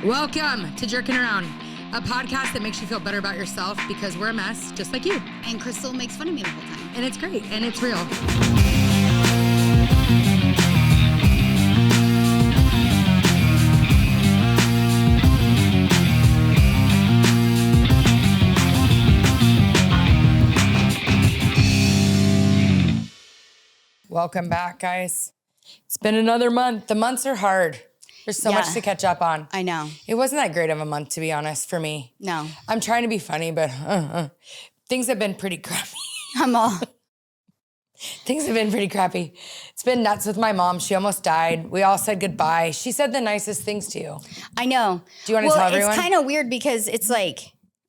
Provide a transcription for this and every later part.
Welcome to Jerking Around, a podcast that makes you feel better about yourself because we're a mess just like you. And Crystal makes fun of me the whole time. And it's great, and it's real. Welcome back, guys. It's been another month. The months are hard. There's so much to catch up on. I know. It wasn't that great of a month, to be honest, for me. No. I'm trying to be funny, but things have been pretty crappy. Things have been pretty crappy. It's been nuts with my mom. She almost died. We all said goodbye. She said the nicest things to you. I know. Do you want to tell everyone? It's kind of weird because it's like,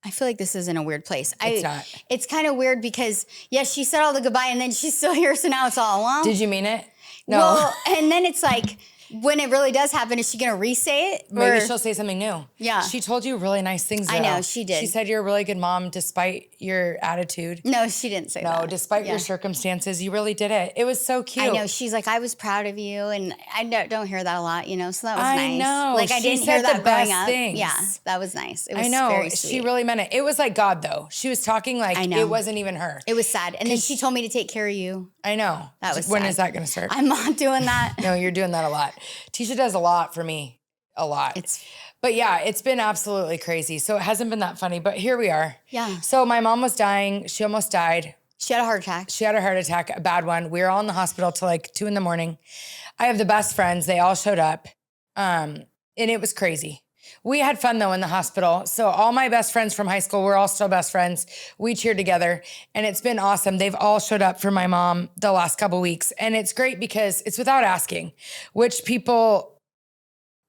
I feel like this is in a weird place. It's not. It's kind of weird because, yes, she said all the goodbye and then she's still here, so now it's all, well. Did you mean it? No. Well, and then it's like, when it really does happen, is she going to re-say it? Maybe she'll say something new. Yeah. She told you really nice things, though. I know, she did. She said you're a really good mom despite your attitude. No, she didn't say that. No, despite your circumstances, you really did it. It was so cute. I know. She's like, I was proud of you. And I don't hear that a lot, you know, so that was nice. I know. Like, I didn't hear that growing up. Things. Yeah, that was nice. It was I know. very sweet. She really meant it. It was like God, though. She was talking like it wasn't even her. It was sad. And then she told me to take care of you. I know. That was When sad. is that going to start? I'm not doing that. No, you're doing that a lot. Tisha does a lot for me. A lot. But yeah, it's been absolutely crazy. So it hasn't been that funny, but here we are. Yeah. So my mom was dying. She almost died. She had a heart attack. She had a heart attack, a bad one. We were all in the hospital till like 2 a.m. I have the best friends. They all showed up. And it was crazy. We had fun though in the hospital. So all my best friends from high school, we're all still best friends. We cheered together and it's been awesome. They've all showed up for my mom the last couple weeks. And it's great because it's without asking, which people,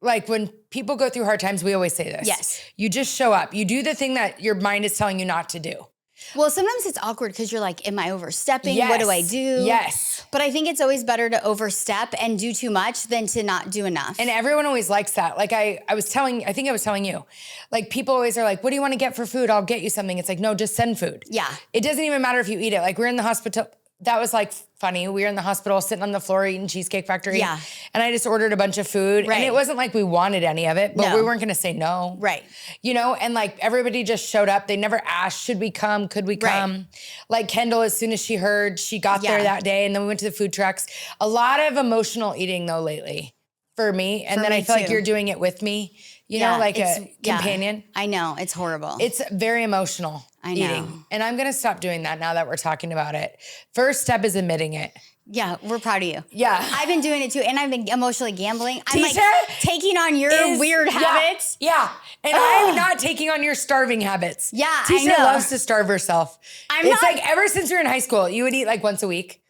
like when people go through hard times, we always say this. Yes. You just show up. You do the thing that your mind is telling you not to do. Well, sometimes it's awkward because you're like, am I overstepping? Yes. What do I do? Yes. But I think it's always better to overstep and do too much than to not do enough. And everyone always likes that. Like I think I was telling you, like people always are like, what do you want to get for food? I'll get you something. It's like, no, just send food. Yeah. It doesn't even matter if you eat it. Like we're in the hospital. That was like funny. We were in the hospital sitting on the floor eating Cheesecake Factory. Yeah. And I just ordered a bunch of food. Right. And it wasn't like we wanted any of it, but we weren't going to say no. Right. You know, and like everybody just showed up. They never asked, should we come? Could we come? Right. Like Kendall, as soon as she heard, she got there that day. And then we went to the food trucks. A lot of emotional eating though lately for me. And then I feel like you're doing it with me, you know, like a companion. I know. It's horrible. It's very emotional. I know. Eating. And I'm going to stop doing that now that we're talking about it. First step is admitting it. Yeah, we're proud of you. Yeah. I've been doing it too, and I've been emotionally gambling. I'm Tisha like taking on your weird habits. Yeah. And I'm not taking on your starving habits. Yeah, Tisha I know. loves to starve herself. It's like ever since we were in high school, you would eat like once a week.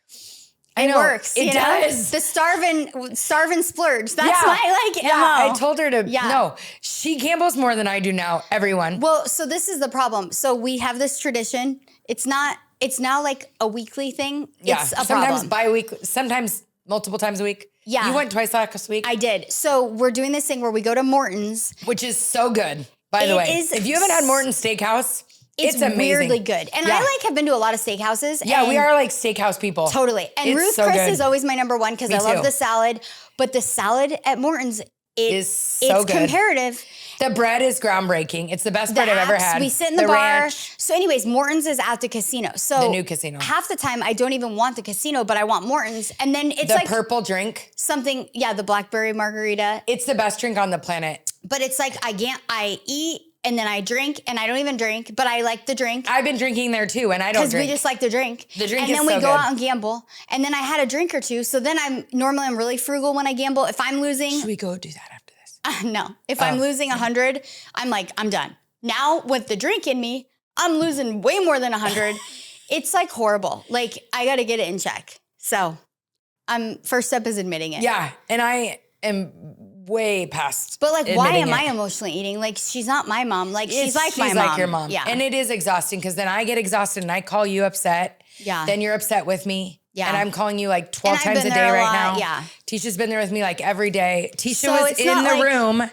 It works. It does. The starve and splurge. That's my like MO. I told her to, no, she gambles more than I do now, everyone. Well, so this is the problem. So we have this tradition. It's now like a weekly thing. Yeah. It's a sometimes problem. bi-weekly, sometimes multiple times a week. Yeah. You went twice last week. I did. So we're doing this thing where we go to Morton's. Which is so good, by the way. If you haven't had Morton's Steakhouse, it's amazing. Weirdly good. And I like have been to a lot of steakhouses. Yeah, we are like steakhouse people. Totally. And It's Ruth so Chris good. is always my number one because I love the salad. But the salad at Morton's is so it's good. comparative. The bread is groundbreaking. It's the best bread I've ever had. We sit in the bar. Ranch. So anyways, Morton's is at the casino. So the new casino. Half the time I don't even want the casino, but I want Morton's. And then it's the like purple drink. something, the blackberry margarita. It's the best drink on the planet. But it's like I eat and then I drink and I don't even drink, but I like the drink. I've been drinking there too, and I don't drink. Because we just like the drink. The drink and is then we so go good. out and gamble. And then I had a drink or two. So then I'm really frugal when I gamble. If I'm losing. Should we go do that after this? No. If I'm losing 100, I'm like, I'm done. Now with the drink in me, I'm losing way more than 100. It's like horrible. Like I got to get it in check. So first step is admitting it. Yeah. And I am way past. But like, why am it. I emotionally eating? Like, she's not my mom. Like, she's like my mom. She's like your mom. Yeah. And it is exhausting because then I get exhausted and I call you upset. Yeah. Then you're upset with me. Yeah. And I'm calling you like 12 And I've times been a there day a right lot, now. yeah. Tisha's been there with me like every day. Tisha So was it's in not the like- room.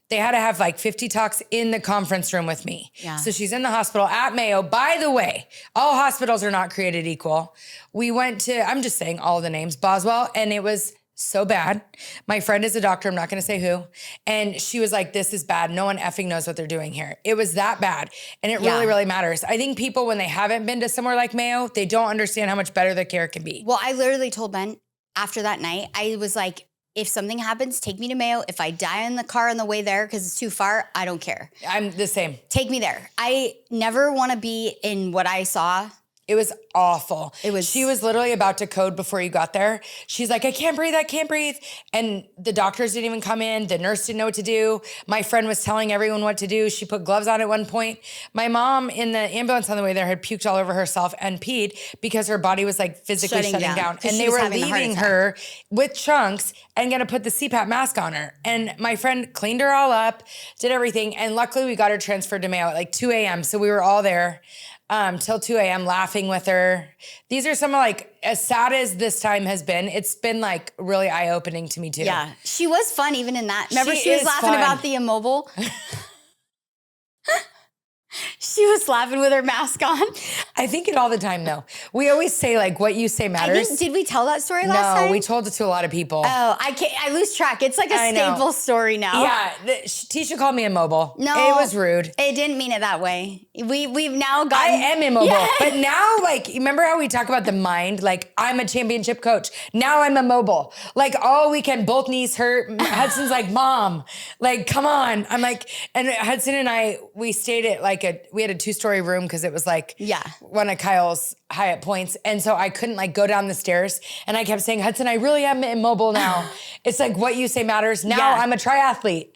They had to have like 50 talks in the conference room with me. Yeah. So she's in the hospital at Mayo. By the way, all hospitals are not created equal. We went to, I'm just saying all the names, Boswell, and it was so bad. My friend is a doctor. I'm not going to say who. And she was like, this is bad. No one effing knows what they're doing here. It was that bad. And it really, really matters. I think people, when they haven't been to somewhere like Mayo, they don't understand how much better the care can be. Well, I literally told Ben after that night, I was like, if something happens, take me to Mayo. If I die in the car on the way there because it's too far, I don't care. I'm the same. Take me there. I never want to be in what I saw. It was awful. She was literally about to code before you got there. She's like, I can't breathe. And the doctors didn't even come in. The nurse didn't know what to do. My friend was telling everyone what to do. She put gloves on at one point. My mom in the ambulance on the way there had puked all over herself and peed because her body was like physically shutting down. And they were leaving her with chunks and gonna put the CPAP mask on her. And my friend cleaned her all up, did everything. And luckily we got her transferred to Mayo at like 2 a.m. So we were all there. Till 2 a.m. laughing with her. These are some of like, as sad as this time has been, it's been like really eye-opening to me too. Yeah, she was fun even in that. Remember she was laughing about the immobile? She was laughing with her mask on. I think it all the time though. We always say like what you say matters. Did we tell that story last time? No, we told it to a lot of people. Oh, I lose track. It's like a staple story now. Yeah, Tisha called me immobile. No. It was rude. It didn't mean it that way. We've now gotten. I am immobile. But now, like, remember how we talk about the mind? Like, I'm a championship coach. Now I'm immobile. Like, all weekend, both knees hurt. Hudson's like, Mom, like, come on. I'm like, and Hudson and I, we stayed at like we had a 2-story room because it was like one of Kyle's Hyatt points. And so I couldn't like go down the stairs. And I kept saying, Hudson, I really am immobile now. It's like what you say matters. Now I'm a triathlete,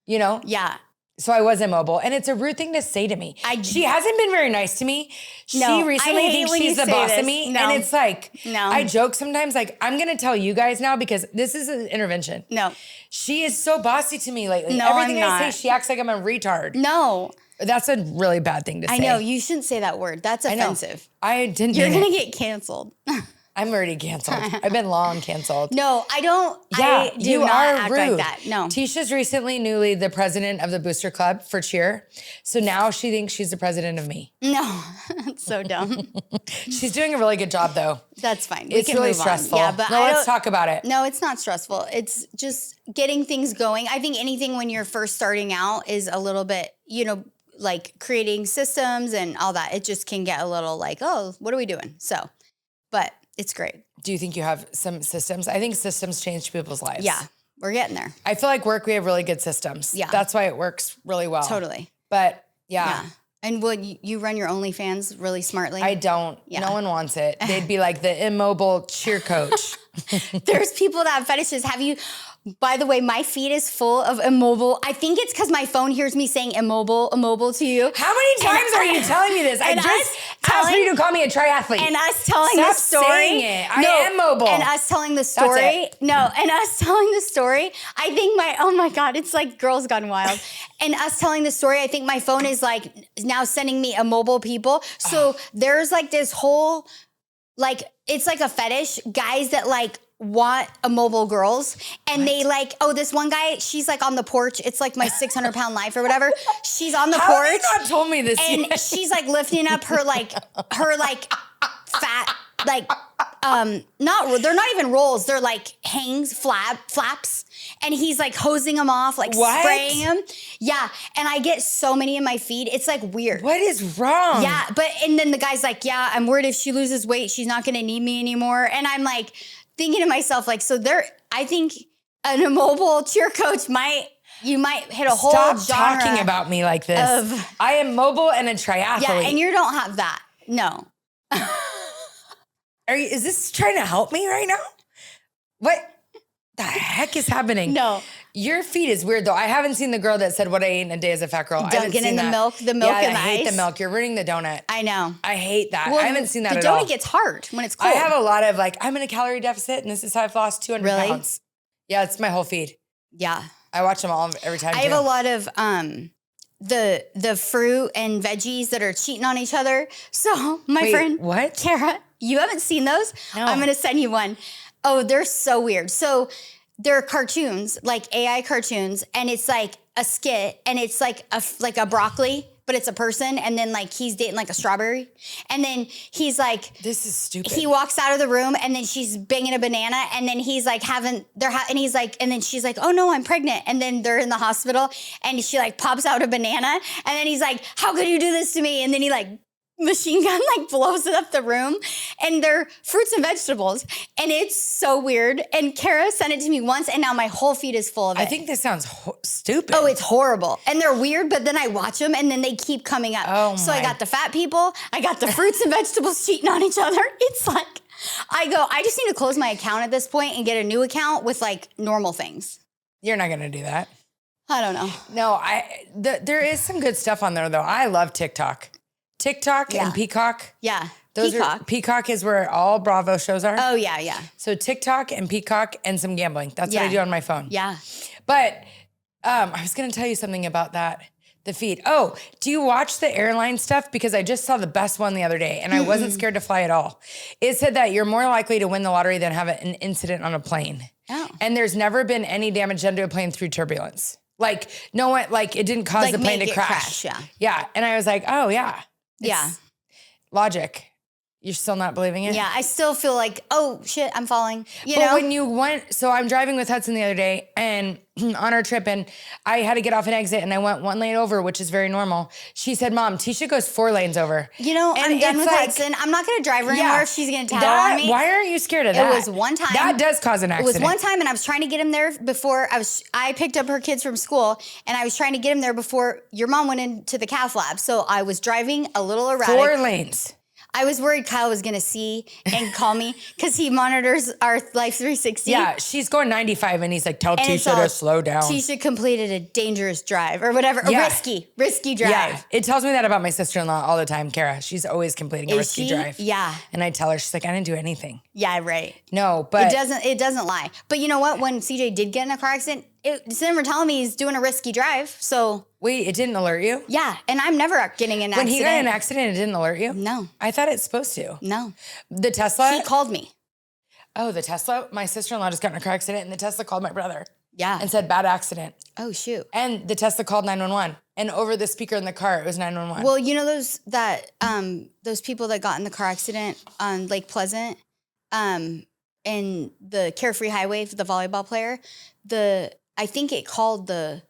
you know? Yeah. So I was immobile. And it's a rude thing to say to me. She hasn't been very nice to me. She recently thinks she's the boss of me. And it's like, I joke sometimes like, I'm going to tell you guys now because this is an intervention. No. She is so bossy to me lately. No, everything I say, she acts like I'm a retard. No. That's a really bad thing to say. I know. You shouldn't say that word. That's offensive. I didn't. You're going to get canceled. I'm already canceled. I've been long canceled. No, I don't. Yeah, I do you not are act rude. like that. No. Tisha's recently newly the president of the Booster Club for cheer. So now she thinks she's the president of me. No, that's so dumb. She's doing a really good job though. That's fine. It's really stressful. Yeah, but let's talk about it. No, it's not stressful. It's just getting things going. I think anything when you're first starting out is a little bit, like creating systems and all that. It just can get a little like, oh, what are we doing? So, but it's great. Do you think you have some systems? I think systems change people's lives. Yeah, we're getting there. I feel like work, we have really good systems. Yeah. That's why it works really well. Totally. But yeah. And would you run your OnlyFans really smartly? I don't. Yeah. No one wants it. They'd be like the immobile cheer coach. There's people that have fetishes. Have you... By the way, my feed is full of immobile. I think it's because my phone hears me saying immobile to you. How many times are you telling me this? I just asked you to call me a triathlete. And us telling the story. Saying it. I am mobile. And us telling the story. And us telling the story. I think oh my God, it's like Girls Gone Wild. And us telling the story, I think my phone is like now sending me immobile people. So there's like this whole, like, it's like a fetish. Guys that like, want immobile girls and they like, this one guy, she's like on the porch. It's like my 600-pound life or whatever. She's on the porch. How have you not told me this and yet? She's like lifting up her fat, like, they're not even rolls. They're like flaps. And he's like hosing them off, like spraying them. Yeah. And I get so many in my feed. It's like weird. What is wrong? Yeah. And then the guy's like, yeah, I'm worried if she loses weight, she's not going to need me anymore. And I'm like, thinking to myself, like, I think an immobile cheer coach you might hit a whole genre. Stop talking about me like this. I am mobile and a triathlete. Yeah, and you don't have that. No. Is this trying to help me right now? What the heck is happening? No. Your feed is weird though. I haven't seen the girl that said what I ate in a day as a fat girl. Dunkin' in the milk and the I ice. hate the milk. You're ruining the donut. I know. I hate that. Well, I haven't seen that at all. The donut gets hard when it's cold. I have a lot of like, I'm in a calorie deficit and this is how I've lost 200 pounds. Yeah, it's my whole feed. Yeah. I watch them all every time. I have a lot of the fruit and veggies that are cheating on each other. So my friend, what? Kara, you haven't seen those? No. I'm going to send you one. Oh, they're so weird. So they're cartoons, like AI cartoons, and it's like a skit, and it's like a broccoli, but but it's a person. And then like he's dating like a strawberry. And then he's like, this is stupid. He walks out of the room and then she's banging a banana. And then he's like and he's like, and then she's like, oh no, I'm pregnant. And then they're in the hospital and she like pops out a banana. And then he's like, how could you do this to me? And then he like machine gun like blows it up the room, and they're fruits and vegetables, and it's so weird. And Kara sent it to me once, and now my whole feed is full of it. I think this sounds stupid. Oh, it's horrible, and they're weird. But then I watch them, and then they keep coming up. Oh, so I got the fat people, I got the fruits and vegetables cheating on each other. It's like I just need to close my account at this point and get a new account with like normal things. You're not gonna do that. I don't know. No, there is some good stuff on there though. I love TikTok. And Peacock. Yeah. Peacock is where all Bravo shows are. Oh, yeah, yeah. So TikTok and Peacock and some gambling. That's what I do on my phone. Yeah. But I was going to tell you something about that, the feed. Oh, do you watch the airline stuff? Because I just saw the best one the other day, and I wasn't scared to fly at all. It said that you're more likely to win the lottery than have an incident on a plane. Oh. And there's never been any damage done to a plane through turbulence. Like, no one, like, it didn't cause the plane to crash. Yeah. Yeah. And I was like, oh, yeah. Yeah. Logic. You're still not believing it? Yeah, I still feel like, oh shit, I'm falling. You but know? when you went, so I'm driving with Hudson the other day and on our trip, and I had to get off an exit, and I went one lane over, which is very normal. She said, Mom, Tisha goes 4 lanes over. You know, and I'm done with like, Hudson. I'm not going to drive her anymore if she's going to tattle on me. Why aren't you scared of that? It was one time. That does cause an accident. It was one time, and I was trying to get him there before I picked up her kids from school, and I was trying to get him there before your mom went into the cath lab. So I was driving a little erratic. 4 lanes. I was worried Kyle was going to see and call me because he monitors our Life 360. Yeah, she's going 95 and he's like, tell Tisha to slow down. Tisha completed a dangerous drive or whatever, a risky drive. Yeah, it tells me that about my sister-in-law all the time, Kara. She's always completing a risky drive. Yeah. And I tell her, she's like, I didn't do anything. Yeah, right. No, but. It doesn't lie. But you know what? When CJ did get in a car accident, it's never telling me he's doing a risky drive. So. Wait, it didn't alert you? Yeah, and I'm never getting an accident. When he got in an accident, it didn't alert you? No. I thought it's supposed to. No. The Tesla? He called me. Oh, the Tesla? My sister-in-law just got in a car accident, and the Tesla called my brother. Yeah. And said, bad accident. Oh, shoot. And the Tesla called 911. And over the speaker in the car, it was 911. Well, you know those people that got in the car accident on Lake Pleasant, and the Carefree Highway, the volleyball player, I think it called the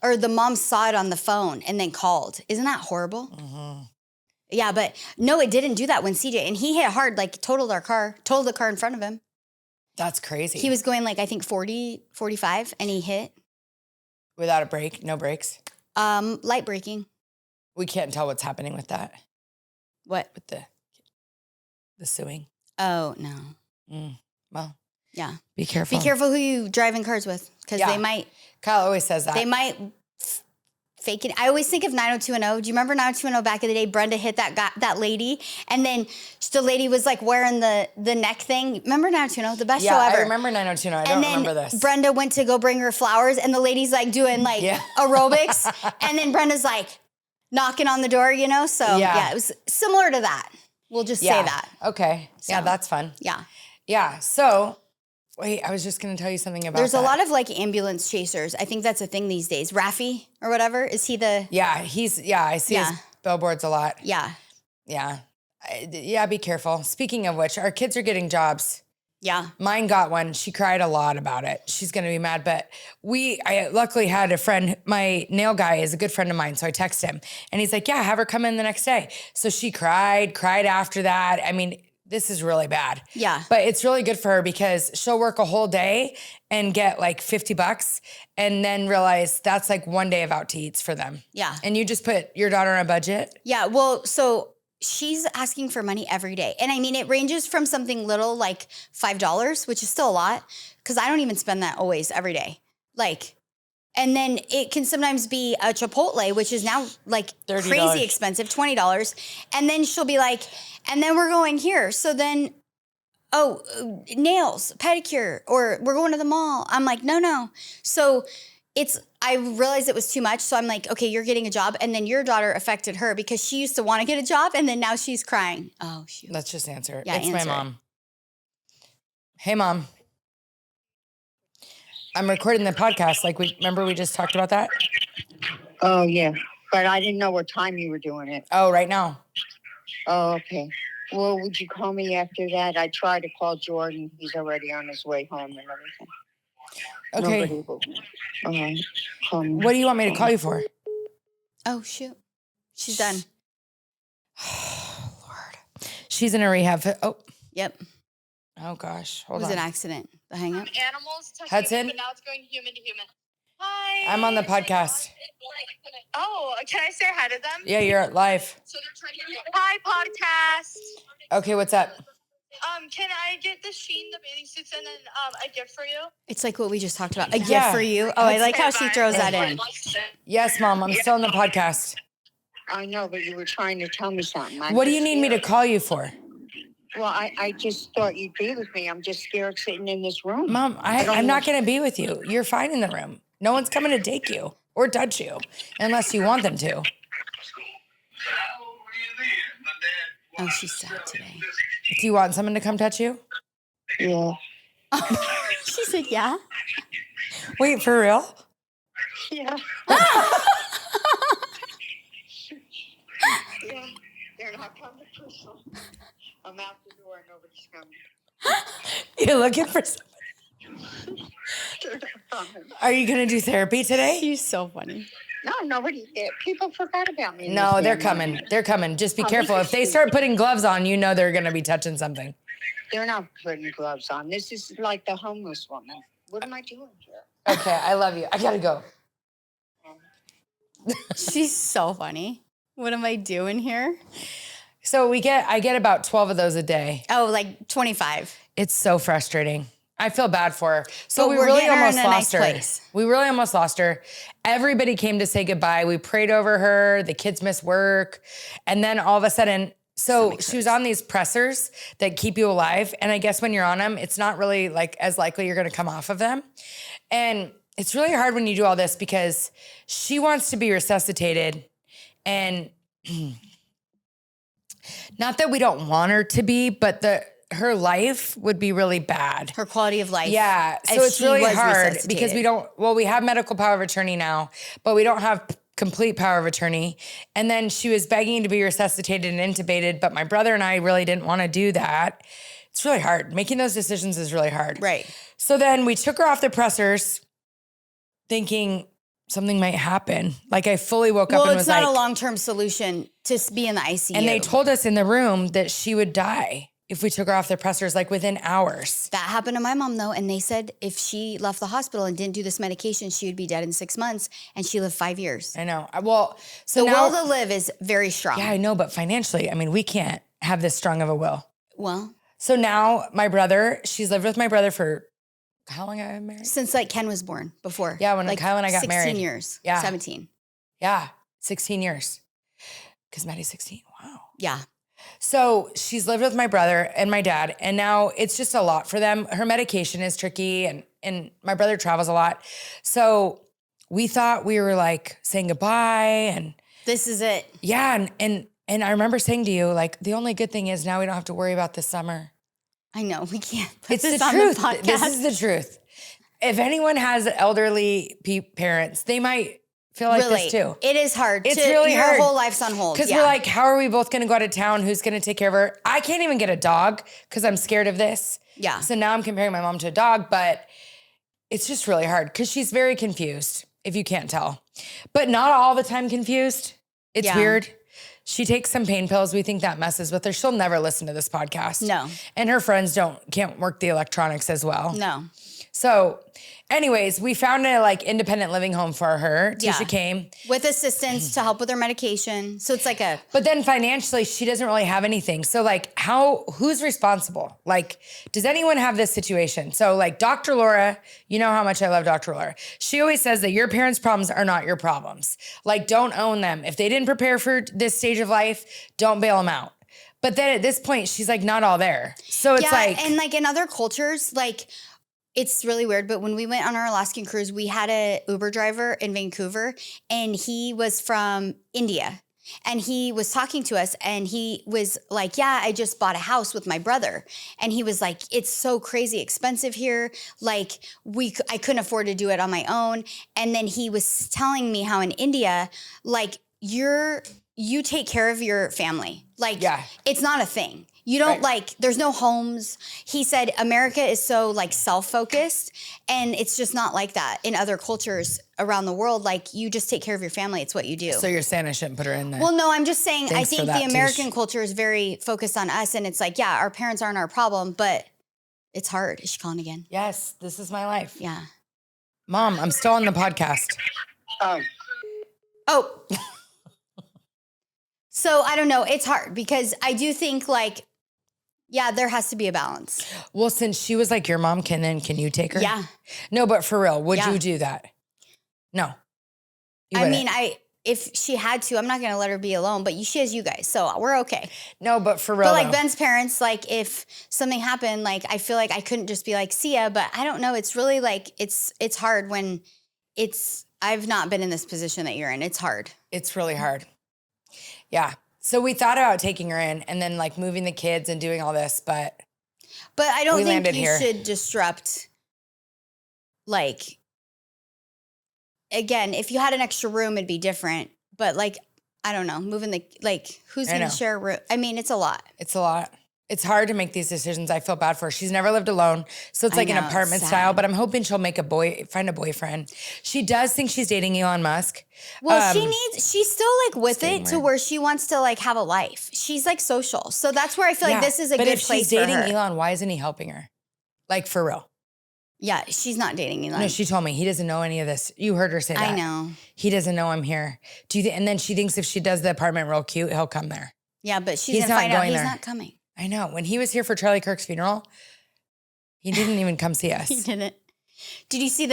mom saw it on the phone and then called. Isn't that horrible? Mm-hmm. Yeah, but no, it didn't do that when CJ, and he hit hard, like totaled the car in front of him. That's crazy. He was going like, I think 40, 45, and he hit. Without a brake, no brakes? Light braking. We can't tell what's happening with that. What? With the suing. Oh, no. Well. Yeah. Be careful. Be careful who you drive in cars with, because they might. Kyle always says that. They might fake it. I always think of 90210. Do you remember 90210 back in the day? Brenda hit that lady, and then the lady was like wearing the neck thing. Remember 90210? The best show ever. I remember 90210. I don't remember this. Brenda went to go bring her flowers, and the lady's like doing like aerobics, and then Brenda's like knocking on the door, you know? So yeah, it was similar to that. We'll just say that. Okay. So, yeah, that's fun. Yeah. Yeah. So. Wait, I was just going to tell you something about There's a lot of like ambulance chasers. I think that's a thing these days. Rafi or whatever. Is he the? Yeah, I see his billboards a lot. Yeah. Yeah. Yeah, be careful. Speaking of which, our kids are getting jobs. Yeah. Mine got one. She cried a lot about it. She's going to be mad, but I luckily had a friend, my nail guy is a good friend of mine. So I text him and he's like, yeah, have her come in the next day. So she cried after that. I mean, this is really bad. Yeah. But it's really good for her because she'll work a whole day and get like $50 and then realize that's like one day of out to eats for them. Yeah. And you just put your daughter on a budget? Yeah. Well, so she's asking for money every day. And I mean, it ranges from something little like $5, which is still a lot, because I don't even spend that always every day. Like, and then it can sometimes be a Chipotle, which is now like $30. Crazy expensive, $20. And then she'll be like, and then we're going here. So then, nails, pedicure, or we're going to the mall. I'm like, no. So I realized it was too much. So I'm like, okay, you're getting a job. And then your daughter affected her because she used to want to get a job. And then now she's crying. Oh, shoot. Let's just answer it. Yeah, it's my mom. Hey, Mom. I'm recording the podcast. Like, remember we just talked about that? Oh, yeah. But I didn't know what time you were doing it. Oh, right now. Oh, okay. Well, would you call me after that? I tried to call Jordan. He's already on his way home and everything. Okay. Nobody will. What do you want me to call you for? Oh, shoot. She's done. Lord. She's in a rehab. Oh. Yep. Oh, gosh. It was an accident. The hang up. Animals touching Hudson? it, but now it's going human to human. Hi. I'm on the podcast. Oh, can I say hi to them? Yeah, you're live. So they're trying to hi, podcast. Okay, what's up? Can I get the Sheen, the bathing suits, and then a gift for you? It's like what we just talked about. A gift Yeah. for you. Oh, I like how she throws that in. Yes, Mom, I'm still on the podcast. I know, but you were trying to tell me something. What do you need me to call you for? Well, I just thought you'd be with me. I'm just scared sitting in this room. Mom, I'm not going to be with you. You're fine in the room. No one's coming to take you or touch you unless you want them to. Oh, she's sad today. Do you want someone to come touch you? Yeah. She said, yeah. Wait, for real? Yeah. Yeah. They're not coming to Crystal. I'm out the door and nobody's coming. You're looking for someone. They're not coming. Are you going to do therapy today? She's so funny. No, nobody did. People forgot about me. in No, this they're family. coming. They're coming. Just be Oh, careful. this If they is- start putting gloves on, you know they're going to be touching something. They're not putting gloves on. This is like the homeless woman. What am I doing here? Okay, I love you. I got to go. She's so funny. What am I doing here? So I get about 12 of those a day. Oh, like 25. It's so frustrating. I feel bad for her. So But we we're really getting her almost in a lost nice her. place. We really almost lost her. Everybody came to say goodbye. We prayed over her. The kids missed work. And then all of a sudden, so she was on these pressers that keep you alive. And I guess when you're on them, it's not really like as likely you're going to come off of them. And it's really hard when you do all this because she wants to be resuscitated. And not that we don't want her to be, but her life would be really bad. Her quality of life. Yeah. So if it's she really was hard because resuscitated. we have medical power of attorney now, but we don't have complete power of attorney. And then she was begging to be resuscitated and intubated, but my brother and I really didn't want to do that. It's really hard. Making those decisions is really hard. Right. So then we took her off the pressers thinking something might happen. Like I fully woke up and Well, was it's not like, a long-term solution to be in the ICU. and they told us in the room that she would die if we took her off the pressers, like within hours. That happened to my mom, though, and they said if she left the hospital and didn't do this medication, she would be dead in 6 months, and she lived 5 years. I know. Well, so The now, will to live is very strong. yeah, I know, but financially, I mean, we can't have this strong of a will. Well, So now my brother, she's lived with my brother for how long have I been married? since like Ken was born before. Yeah, when like Kyle and I got 16 married. years. Yeah. 17. Yeah, 16 years. Because Maddie's 16. Wow. Yeah. So she's lived with my brother and my dad, and now it's just a lot for them. Her medication is tricky, and my brother travels a lot. So we thought we were like saying goodbye, and This is it. yeah, and I remember saying to you, like, the only good thing is now we don't have to worry about this summer. I know. We can't put It's this the on truth. the podcast. This is the truth. If anyone has elderly parents, they might feel like really, this too. it is hard. It's really your hard. whole life's on hold. Because Yeah. we're like, how are we both going to go out of town? Who's going to take care of her? I can't even get a dog because I'm scared of this. Yeah. So now I'm comparing my mom to a dog, but it's just really hard because she's very confused, if you can't tell. But not all the time confused. It's Yeah. weird. She takes some pain pills. We think that messes with her. She'll never listen to this podcast. No. And her friends can't work the electronics as well. No. So anyways, we found a like independent living home for her. Yeah. Tisha came. With assistance to help with her medication. So it's like a, But then financially, she doesn't really have anything. So like who's responsible? Like, does anyone have this situation? So like Dr. Laura, you know how much I love Dr. Laura. She always says that your parents' problems are not your problems. Like, don't own them. If they didn't prepare for this stage of life, don't bail them out. But then at this point, she's like not all there. So it's yeah. like, And like in other cultures, like it's really weird. But when we went on our Alaskan cruise, we had a Uber driver in Vancouver and he was from India. And he was talking to us and he was like, yeah, I just bought a house with my brother. And he was like, it's so crazy expensive here. Like I couldn't afford to do it on my own. And then he was telling me how in India, like you take care of your family. Like, it's not a thing. You don't there's no homes. He said America is so like self-focused, and it's just not like that in other cultures around the world. Like, you just take care of your family. It's what you do. So you're saying I shouldn't put her in there? Well, no, I'm just saying I think the American Tish. culture is very focused on us, and it's like, yeah, our parents aren't our problem, but it's hard. Is she calling again? Yes, this is my life. Yeah. Mom, I'm still on the podcast. Oh. So I don't know. It's hard because I do think like, yeah, there has to be a balance. Well, since she was like your mom, can you take her? Yeah. No, but for real, would you do that? No. I mean, if she had to, I'm not going to let her be alone, but she has you guys, so we're okay. No, but for real. But like Ben's parents, like if something happened, like I feel like I couldn't just be like, see ya, but I don't know. It's really like, it's hard when I've not been in this position that you're in. It's hard. It's really hard. Yeah. So we thought about taking her in and then like moving the kids and doing all this, but I don't think you should disrupt, like, again, if you had an extra room, it'd be different. But like, I don't know, moving who's going to share a room? I mean, it's a lot. It's a lot. It's hard to make these decisions. I feel bad for her. She's never lived alone. So it's like an apartment style, but I'm hoping she'll find a boyfriend. She does think she's dating Elon Musk. Well, she's still like with it to where she wants to like have a life. She's like social. So that's where I feel like this is a good place for her. But if she's dating Elon, why isn't he helping her? Like for real. Yeah, she's not dating Elon. No, she told me he doesn't know any of this. You heard her say that. I know. He doesn't know I'm here. And then she thinks if she does the apartment real cute, he'll come there. Yeah, but she's going to find out he's not coming. I know. When he was here for Charlie Kirk's funeral, he didn't even come see us. He didn't. Did you see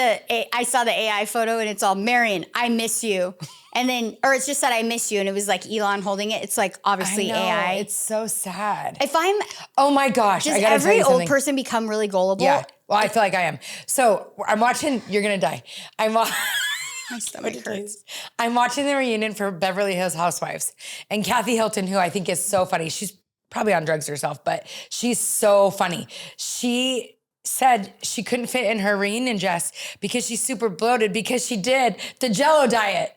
I saw the AI photo and it's all, Marion, I miss you. And then, or it's just that I miss you. And it was like Elon holding it. It's like obviously AI. It's so sad. Oh my gosh. Does every old person become really gullible? Yeah. Well, I feel like I am. So I'm watching, you're going to die. My stomach hurts. I'm watching the reunion for Beverly Hills Housewives. And Kathy Hilton, who I think is so funny. She's probably on drugs herself, but she's so funny. She said she couldn't fit in her reunion dress because she's super bloated because she did the Jell-O diet.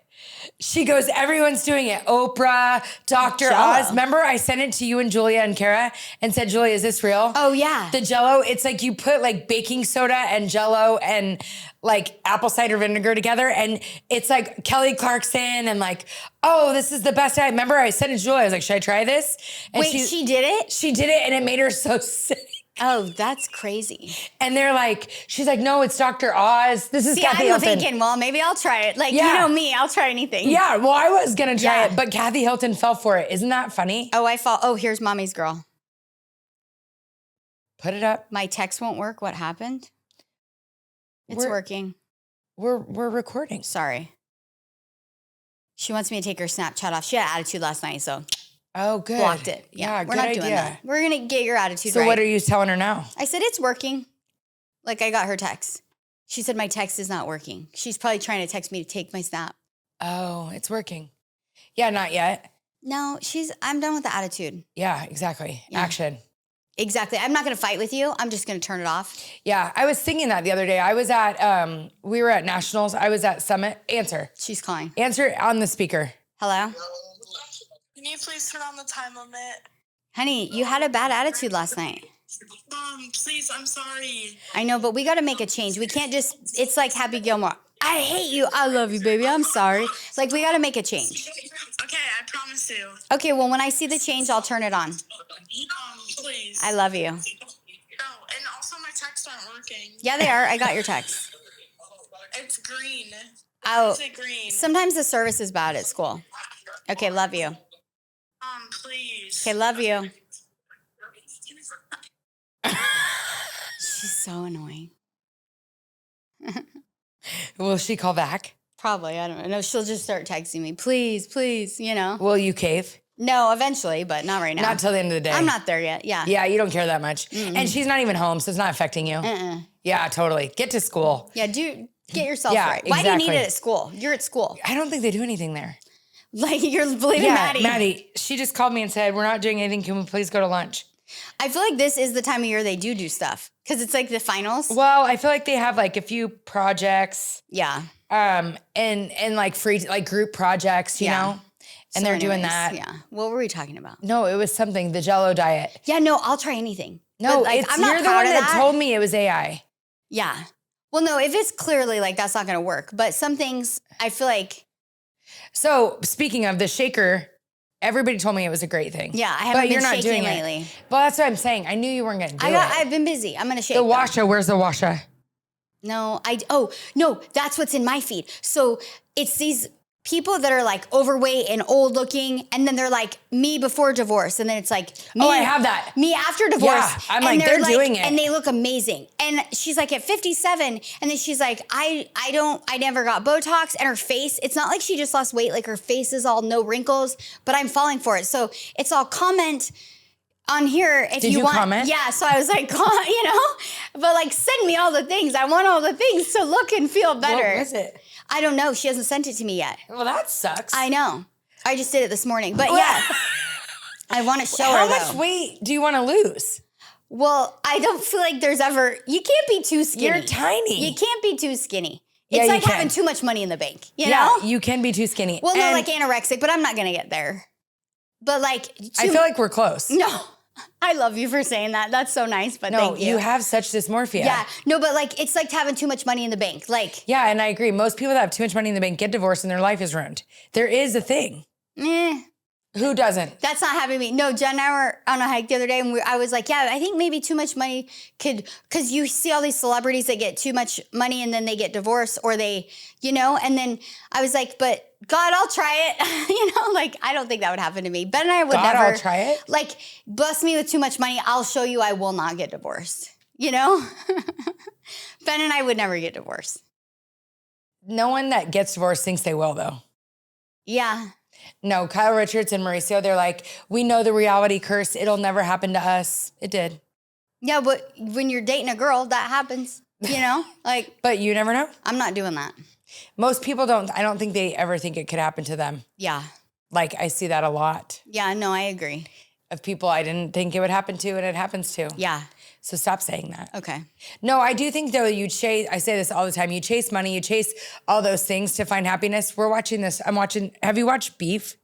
She goes, everyone's doing it. Oprah, Dr. Oz. Remember I sent it to you and Julia and Kara and said, Julia, is this real? Oh, yeah. The Jell-O, it's like you put like baking soda and Jell-O and like apple cider vinegar together. And it's like Kelly Clarkson and like, oh, this is the best diet. Remember I sent it to Julia. I was like, should I try this? And wait, she did it? She did it and it made her so sick. Oh, that's crazy. And they're like, she's like, no, it's Dr. Oz. This is Kathy Hilton. I'm thinking, well, maybe I'll try it. Like, you know me, I'll try anything. Yeah, well, I was going to try it, but Kathy Hilton fell for it. Isn't that funny? Oh, here's mommy's girl. Put it up. My text won't work. What happened? It's working. We're recording. Sorry. She wants me to take her Snapchat off. She had attitude last night, so... Oh, good. Blocked it. Yeah, we're not doing that. We're going to get your attitude right. So what are you telling her now? I said, it's working. Like, I got her text. She said, my text is not working. She's probably trying to text me to take my snap. Oh, it's working. Yeah, not yet. No, I'm done with the attitude. Yeah, exactly. Yeah. Action. Exactly. I'm not going to fight with you. I'm just going to turn it off. Yeah, I was thinking that the other day. I was at, we were at Nationals. I was at Summit. Answer. She's calling. Answer on the speaker. Hello? Can you please turn on the time limit? Honey, you had a bad attitude last night. Please, I'm sorry. I know, but we got to make a change. We can't just, it's like Happy Gilmore. I hate you. I love you, baby. I'm sorry. Like, we got to make a change. Okay, I promise you. Okay, well, when I see the change, I'll turn it on. Please. I love you. Oh, and also my texts aren't working. Yeah, they are. I got your text. It's green. Oh, Is it green? Sometimes the service is bad at school. Okay, love you. Please. Okay, love you. She's so annoying. Will she call back? Probably. I don't know. No, she'll just start texting me. Please, please, you know. Will you cave? No, eventually, but not right now. Not till the end of the day. I'm not there yet. Yeah. Yeah, you don't care that much. Mm-mm. And she's not even home, so it's not affecting you. Yeah, totally. Get to school. Yeah, get yourself right. Why do you need it at school? You're at school. I don't think they do anything there. Like, you're believing Maddie. Maddie, she just called me and said, we're not doing anything. Can we please go to lunch? I feel like this is the time of year they do stuff because it's like the finals. Well, I feel like they have like a few projects. Yeah. And like free, like group projects, you know? And they're doing that. Yeah. What were we talking about? No, it was something, the Jell-O diet. Yeah, no, I'll try anything. No, But, like, it's, I'm not you're the proud one of that that. told me it was AI. Yeah. Well, no, if it's clearly like that's not going to work, but some things I feel like. So speaking of the shaker, everybody told me it was a great thing. Yeah, I haven't but you're been not shaking doing lately. It. Well, that's what I'm saying. I knew you weren't going to do it. I've been busy. I'm going to shake. The washa, where's the washa? No, no, that's what's in my feed. So it's these people that are like overweight and old looking, and then they're like me before divorce, and then it's like me, I have that. Me after divorce. Yeah, I'm like, they're doing it. And they look amazing. And she's like at 57, and then she's like, I never got Botox, and her face, it's not like she just lost weight, like her face is all no wrinkles, but I'm falling for it. So it's all comment on here if Did you want. comment? Yeah, so I was like, you know, but like send me all the things. I want all the things to look and feel better. What was it? I don't know. She hasn't sent it to me yet. Well, that sucks. I know. I just did it this morning. But yeah, I want to show her. How much weight do you want to lose? Well, I don't feel like there's ever, you can't be too skinny. You're tiny. You can't be too skinny. Yeah, It's you like can. having too much money in the bank, you Yeah, know? you can be too skinny. Well, no, And like anorexic, but I'm not going to get there. But like, I feel like we're close. no, I love you for saying that. That's so nice, but No, thank you. you have such dysmorphia. Yeah, no, but like, it's like having too much money in the bank. Like, Yeah, and I agree. Most people that have too much money in the bank get divorced and their life is ruined. There is a thing. Who doesn't? That's not having me. No, Jen and I were on a hike the other day, and I was like, yeah, I think maybe too much money could, because you see all these celebrities that get too much money and then they get divorced or they, you know, and then I was like, but God, I'll try it. You know, like, I don't think that would happen to me. Ben and I would God, never. I'll try it? Like, bless me with too much money. I'll show you I will not get divorced. You know? Ben and I would never get divorced. No one that gets divorced thinks they will, though. Yeah. No, Kyle Richards and Mauricio, they're like, we know the reality curse. It'll never happen to us. It did. Yeah, but when you're dating a girl, that happens. You know? Like, But you never know. I'm not doing that. Most people don't, I don't think they ever think it could happen to them. Yeah. Like, I see that a lot Yeah, no, I agree. of people I didn't think it would happen to, and it happens to. Yeah. So stop saying that. Okay. No, I do think, though, you chase, I say this all the time, you chase money, you chase all those things to find happiness. We're watching this. Have you watched Beef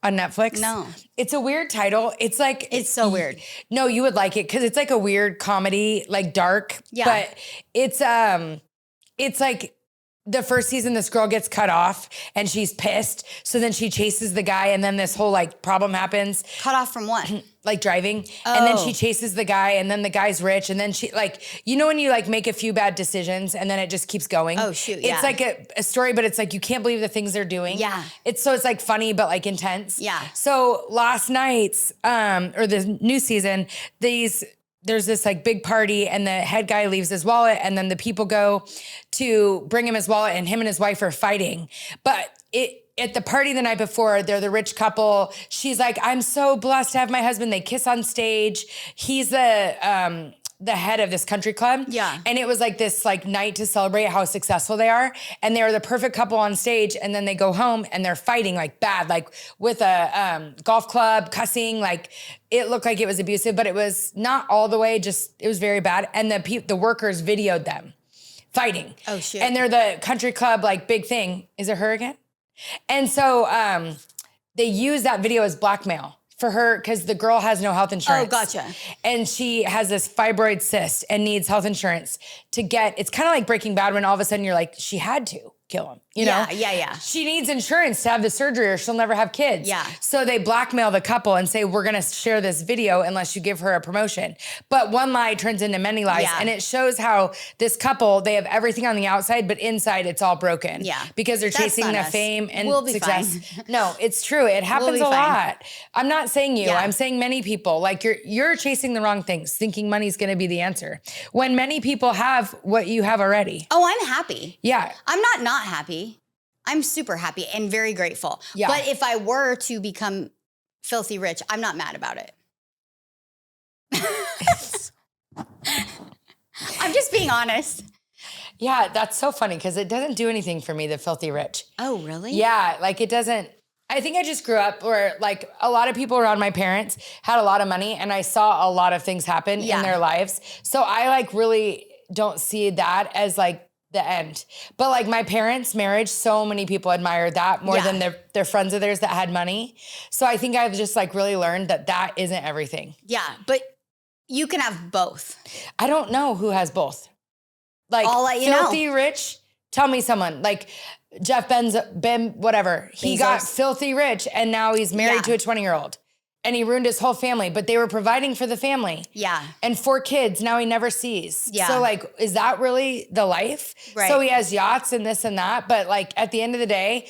on Netflix? No. It's a weird title. It's like. It's so weird. No, you would like it because it's like a weird comedy, like dark. Yeah. But it's like the first season, this girl gets cut off and she's pissed. So then she chases the guy and then this whole like problem happens. Cut off from what? Like driving. And then Oh. she chases the guy and then the guy's rich. And then she like, you know, when you like make a few bad decisions and then it just keeps going. Oh, shoot, yeah. It's like a story, but it's like, you can't believe the things they're doing. Yeah. It's like funny, but like intense. Yeah. So last night's, or the new season, there's this like big party and the head guy leaves his wallet and then the people go to bring him his wallet and him and his wife are fighting. But at the party the night before, they're the rich couple. She's like, I'm so blessed to have my husband. They kiss on stage. He's the head of this country club. Yeah. And it was like this like night to celebrate how successful they are. And they were the perfect couple on stage. And then they go home and they're fighting like bad, like with a golf club, cussing. Like it looked like it was abusive, but it was not all the way, just it was very bad. And the workers videoed them fighting. Oh, shit. And they're the country club like big thing. Is it her again? And so they use that video as blackmail for her because the girl has no health insurance. Oh, gotcha. And she has this fibroid cyst and needs health insurance to get, it's kind of like Breaking Bad when all of a sudden you're like, she had to kill him, you know? Yeah. She needs insurance to have the surgery or she'll never have kids. Yeah. So they blackmail the couple and say, we're gonna share this video unless you give her a promotion. But one lie turns into many lies. Yeah. And it shows how this couple, they have everything on the outside, but inside it's all broken. Yeah. Because they're That's chasing not the us. fame and We'll be success. fine. No, it's true. It happens be a fine. lot. I'm not saying you, Yeah. I'm saying many people. Like you're chasing the wrong things, thinking money's gonna be the answer. When many people have what you have already. Oh, I'm happy. Yeah. I'm not happy. I'm super happy and very grateful. Yeah. But if I were to become filthy rich, I'm not mad about it. I'm just being honest. Yeah, that's so funny because it doesn't do anything for me, the filthy rich. Oh, really? Yeah, like it doesn't. I think I just grew up where like a lot of people around my parents had a lot of money and I saw a lot of things happen Yeah. in their lives. So I like really don't see that as like the end. But like my parents' marriage, so many people admired that more than their friends of theirs that had money. So I think I've just like really learned that isn't everything. Yeah, but you can have both. I don't know who has both. Like I'll let you filthy rich, tell me someone. Like Jeff Ben, whatever. He got filthy rich and now he's married to a 20-year-old. And he ruined his whole family, but they were providing for the family. Yeah. And 4 kids now he never sees. Yeah. So like, is that really the life? Right. So he has yachts and this and that. But like at the end of the day,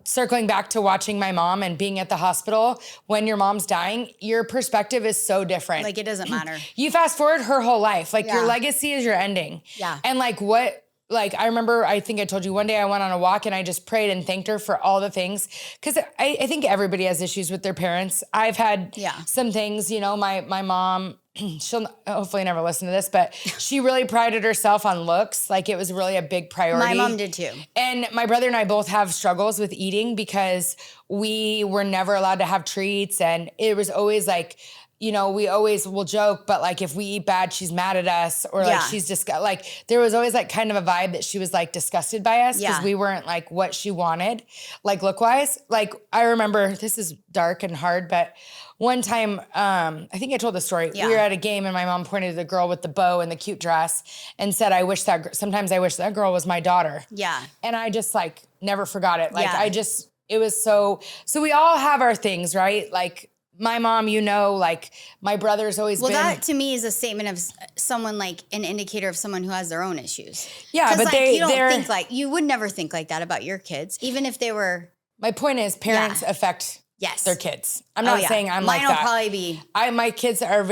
circling back to watching my mom and being at the hospital when your mom's dying, your perspective is so different. Like it doesn't matter. You fast forward her whole life. Like your legacy is your ending. Yeah. And like I remember, I think I told you one day I went on a walk and I just prayed and thanked her for all the things. Cause I think everybody has issues with their parents. I've had some things, you know, my mom, she'll hopefully never listen to this, but she really prided herself on looks. Like it was really a big priority. My mom did too. And my brother and I both have struggles with eating because we were never allowed to have treats. And it was always like, you know, we always will joke, but like if we eat bad, she's mad at us or like she's just like, there was always like kind of a vibe that she was like disgusted by us because we weren't like what she wanted, like look wise. Like I remember, this is dark and hard, but one time, I think I told the story. We were at a game and my mom pointed to the girl with the bow and the cute dress and said, sometimes I wish that girl was my daughter. Yeah. And I just like never forgot it. Like it was so we all have our things, right? Like, my mom, you know, like my brother's always been. Well, that to me is a statement of someone like an indicator of someone who has their own issues. Yeah, but like, you don't think like, you would never think like that about your kids, even if they were. My point is parents affect their kids. I'm not saying I'm like that. Mine will probably be. My kids are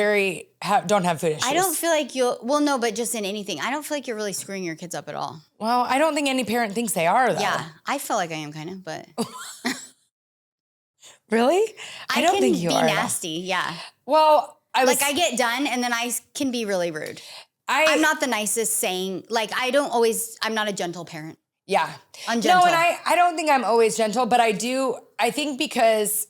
don't have food issues. I don't feel like no, but just in anything. I don't feel like you're really screwing your kids up at all. Well, I don't think any parent thinks they are though. Yeah, I feel like I am kind of, but. Really? I don't think you are. I can be nasty, yeah. Well, I get done and then I can be really rude. I'm not the nicest saying, like I'm not a gentle parent. Yeah. Ungentle. No, and I don't think I'm always gentle, but I think because,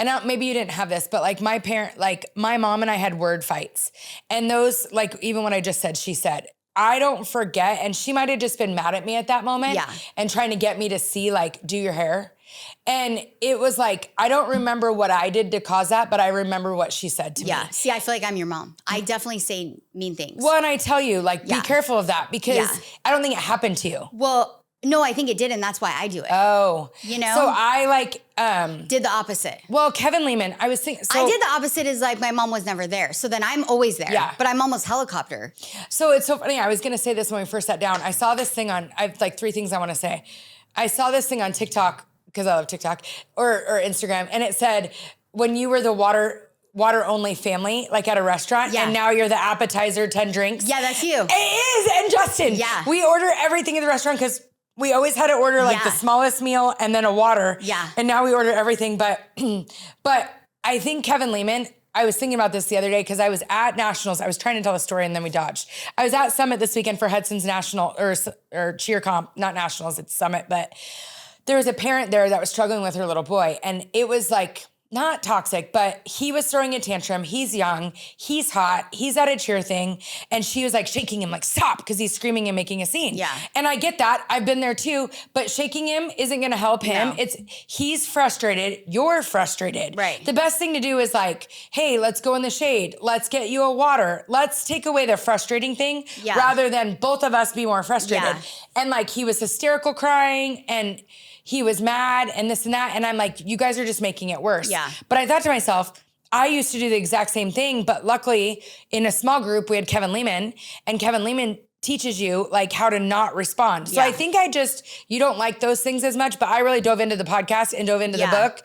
and maybe you didn't have this, but like my mom and I had word fights. And those, like even what I just said, she said, I don't forget, and she might have just been mad at me at that moment and trying to get me to see like, do your hair. And it was like, I don't remember what I did to cause that, but I remember what she said to me. Yeah. See, I feel like I'm your mom. I definitely say mean things. Well, and I tell you, like, be careful of that because I don't think it happened to you. Well, no, I think it did, and that's why I do it. Oh. You know? So I did the opposite. Well, Kevin Lehman, I was thinking. I did the opposite is like my mom was never there. So then I'm always there. Yeah. But I'm almost helicopter. So it's so funny. I was going to say this when we first sat down. I saw this thing I have like 3 things I want to say. I saw this thing on TikTok, because I love TikTok, or Instagram, and it said, when you were the water only family, like at a restaurant, and now you're the appetizer, 10 drinks. Yeah, that's you. It is, and Justin. Yeah. We order everything in the restaurant because we always had to order like the smallest meal and then a water. Yeah. And now we order everything, but I think Kevin Lehman, I was thinking about this the other day because I was at Nationals. I was trying to tell a story and then we dodged. I was at Summit this weekend for Hudson's National, or Cheer Comp, not Nationals, it's Summit, but there was a parent there that was struggling with her little boy. And it was like, not toxic, but he was throwing a tantrum. He's young, he's hot, he's at a cheer thing. And she was like shaking him like, stop, because he's screaming and making a scene. Yeah. And I get that, I've been there too, but shaking him isn't gonna help him. No. He's frustrated, you're frustrated. Right. The best thing to do is like, hey, let's go in the shade. Let's get you a water. Let's take away the frustrating thing rather than both of us be more frustrated. Yeah. And like, he was hysterical crying and he was mad and this and that. And I'm like, you guys are just making it worse. Yeah. But I thought to myself, I used to do the exact same thing, but luckily in a small group, we had Kevin Lehman, and Kevin Lehman teaches you like how to not respond. So I think you don't like those things as much, but I really dove into the podcast and dove into the book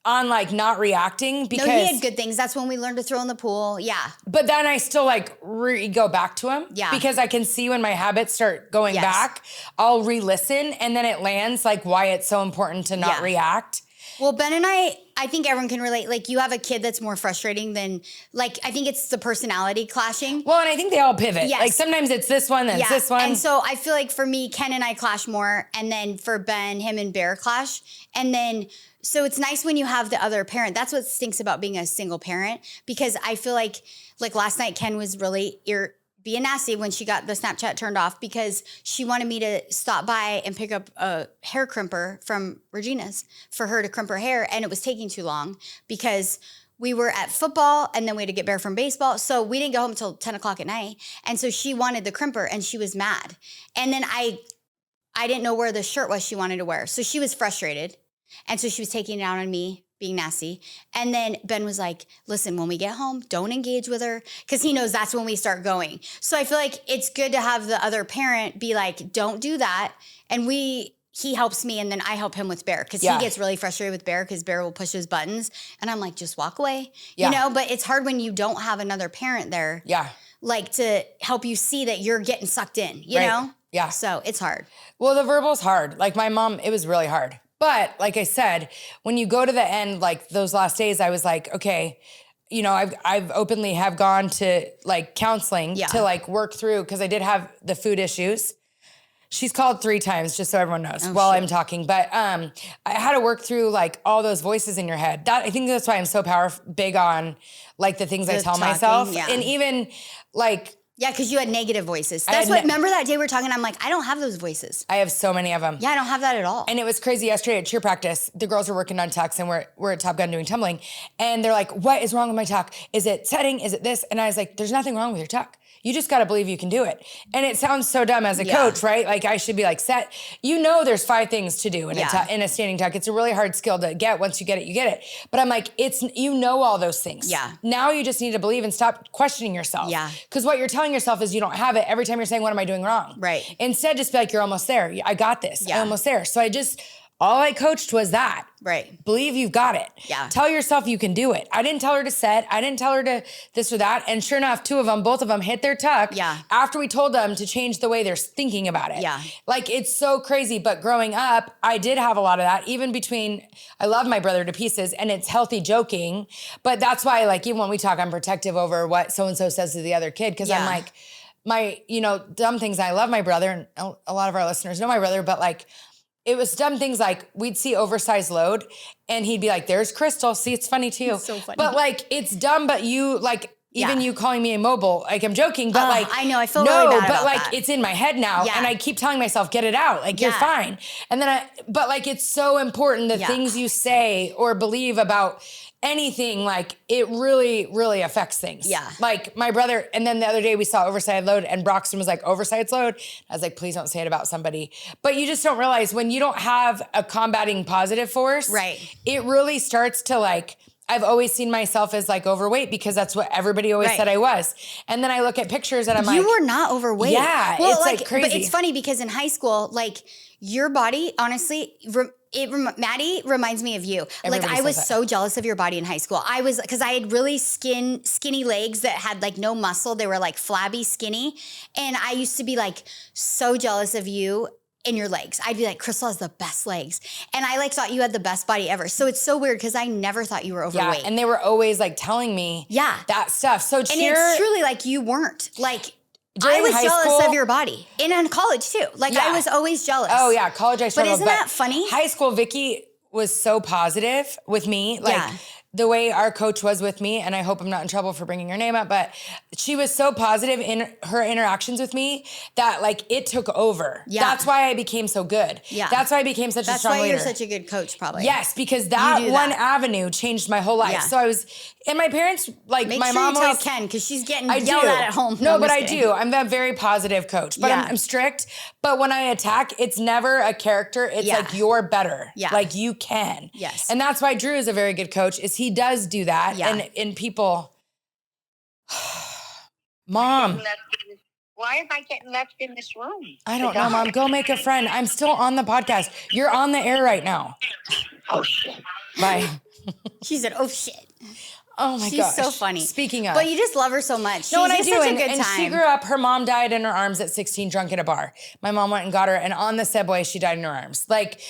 on like not reacting because— No, he had good things. That's when we learned to throw in the pool. Yeah. But then I still like go back to him. Yeah. Because I can see when my habits start going back, I'll re-listen and then it lands like why it's so important to not react. Well, Ben and I think everyone can relate. Like, you have a kid that's more frustrating than, like, I think it's the personality clashing. Well, and I think they all pivot. Yes. Like, sometimes it's this one, then it's this one. And so I feel like for me, Ken and I clash more. And then for Ben, him and Bear clash. And then, so it's nice when you have the other parent. That's what stinks about being a single parent. Because I feel like last night, Ken was really being nasty when she got the Snapchat turned off because she wanted me to stop by and pick up a hair crimper from Regina's for her to crimp her hair. And it was taking too long because we were at football and then we had to get Bear from baseball. So we didn't go home until 10 o'clock at night. And so she wanted the crimper and she was mad. And then I didn't know where the shirt was she wanted to wear. So she was frustrated. And so she was taking it out on me, being nasty. And then Ben was like, listen, when we get home, don't engage with her. Because he knows that's when we start going. So I feel like it's good to have the other parent be like, don't do that. And he helps me and then I help him with Bear. Because he gets really frustrated with Bear because Bear will push his buttons. And I'm like, just walk away. You know, but it's hard when you don't have another parent there. Yeah. Like to help you see that you're getting sucked in, you know? Yeah. So it's hard. Well, the verbal's hard. Like my mom, it was really hard. But like I said, when you go to the end, like those last days, I was like, okay, you know, I've openly have gone to like counseling to like work through, because I did have the food issues. She's called 3 times, just so everyone knows, while I'm talking. But I had to work through like all those voices in your head. I think that's why I'm so big on like the things I tell myself. And even like, yeah, because you had negative voices. That's what, remember that day we were talking, I'm like, I don't have those voices. I have so many of them. Yeah, I don't have that at all. And it was crazy yesterday at cheer practice. The girls were working on tucks and we're at Top Gun doing tumbling. And they're like, what is wrong with my tuck? Is it setting? Is it this? And I was like, there's nothing wrong with your tuck. You just got to believe you can do it. And it sounds so dumb as a coach, right? Like I should be like set. You know, there's 5 things to do in a standing tuck. It's a really hard skill to get. Once you get it, you get it. But I'm like, you know all those things. Yeah. Now you just need to believe and stop questioning yourself. Yeah. Because what you're telling yourself is you don't have it every time you're saying, what am I doing wrong? Right. Instead, just be like, you're almost there. I got this. Yeah. I'm almost there. So all I coached was that. Right. Believe you've got it. Yeah. Tell yourself you can do it. I didn't tell her to set. I didn't tell her to this or that. And sure enough, both of them hit their tuck. Yeah. After we told them to change the way they're thinking about it. Yeah. Like it's so crazy. But growing up, I did have a lot of that. Even I love my brother to pieces and it's healthy joking. But that's why like even when we talk, I'm protective over what so-and-so says to the other kid. Cause I'm like, dumb things. I love my brother and a lot of our listeners know my brother, but like, it was dumb things like we'd see oversized load and he'd be like, there's Crystal. See, it's funny too. It's so funny. But like, it's dumb, but you like, even you calling me immobile, like I'm joking, but like, I know, I feel really bad about like that. It's in my head now. And I keep telling myself, get it out. Like you're fine. And then but like, it's so important the things you say or believe about anything, like it really, really affects things. Yeah. Like my brother, and then the other day we saw oversized load and Broxton was like, oversized load. I was like, please don't say it about somebody. But you just don't realize when you don't have a combating positive force, right? It really starts to like, I've always seen myself as like overweight because that's what everybody always said I was. And then I look at pictures and I'm like, you were not overweight. Yeah. Well, it's like crazy. But it's funny because in high school, like your body, honestly, Maddie reminds me of you. Everybody like I was so jealous of your body in high school. Because I had really skinny legs that had like no muscle. They were like flabby skinny. And I used to be like so jealous of you in your legs. I'd be like, Crystal has the best legs. And I like thought you had the best body ever. So it's so weird because I never thought you were overweight. Yeah, and they were always like telling me that stuff. So and it's truly like you weren't. Like I was jealous of your body. And in college too. Like I was always jealous. Oh yeah, college I struggled. But isn't that funny? High school, Vicky was so positive with me. Like the way our coach was with me, and I hope I'm not in trouble for bringing her name up, but she was so positive in her interactions with me that like it took over. Yeah. That's why I became so good. Yeah. That's why I became such a strong leader. That's why you're such a good coach probably. Yes, because that one avenue changed my whole life. Yeah. So I was, and my parents, like my mom you always- tell Ken, because she's getting yelled at home. No, but I do. I'm a very positive coach, but I'm strict. But when I attack, it's never a character. It's like you're better. Yeah. Like you can. Yes. And that's why Drew is a very good coach, is he does do that. Yeah. And people, Mom. Why am I getting left in this room? I don't know, Mom. Go make a friend. I'm still on the podcast. You're on the air right now. Oh, shit. Bye. She said, oh, shit. Oh my gosh. She's so funny. Speaking of. But you just love her so much. No, and I do. Such a good time. She grew up, her mom died in her arms at 16 drunk at a bar. My mom went and got her, and on the subway, she died in her arms. Like,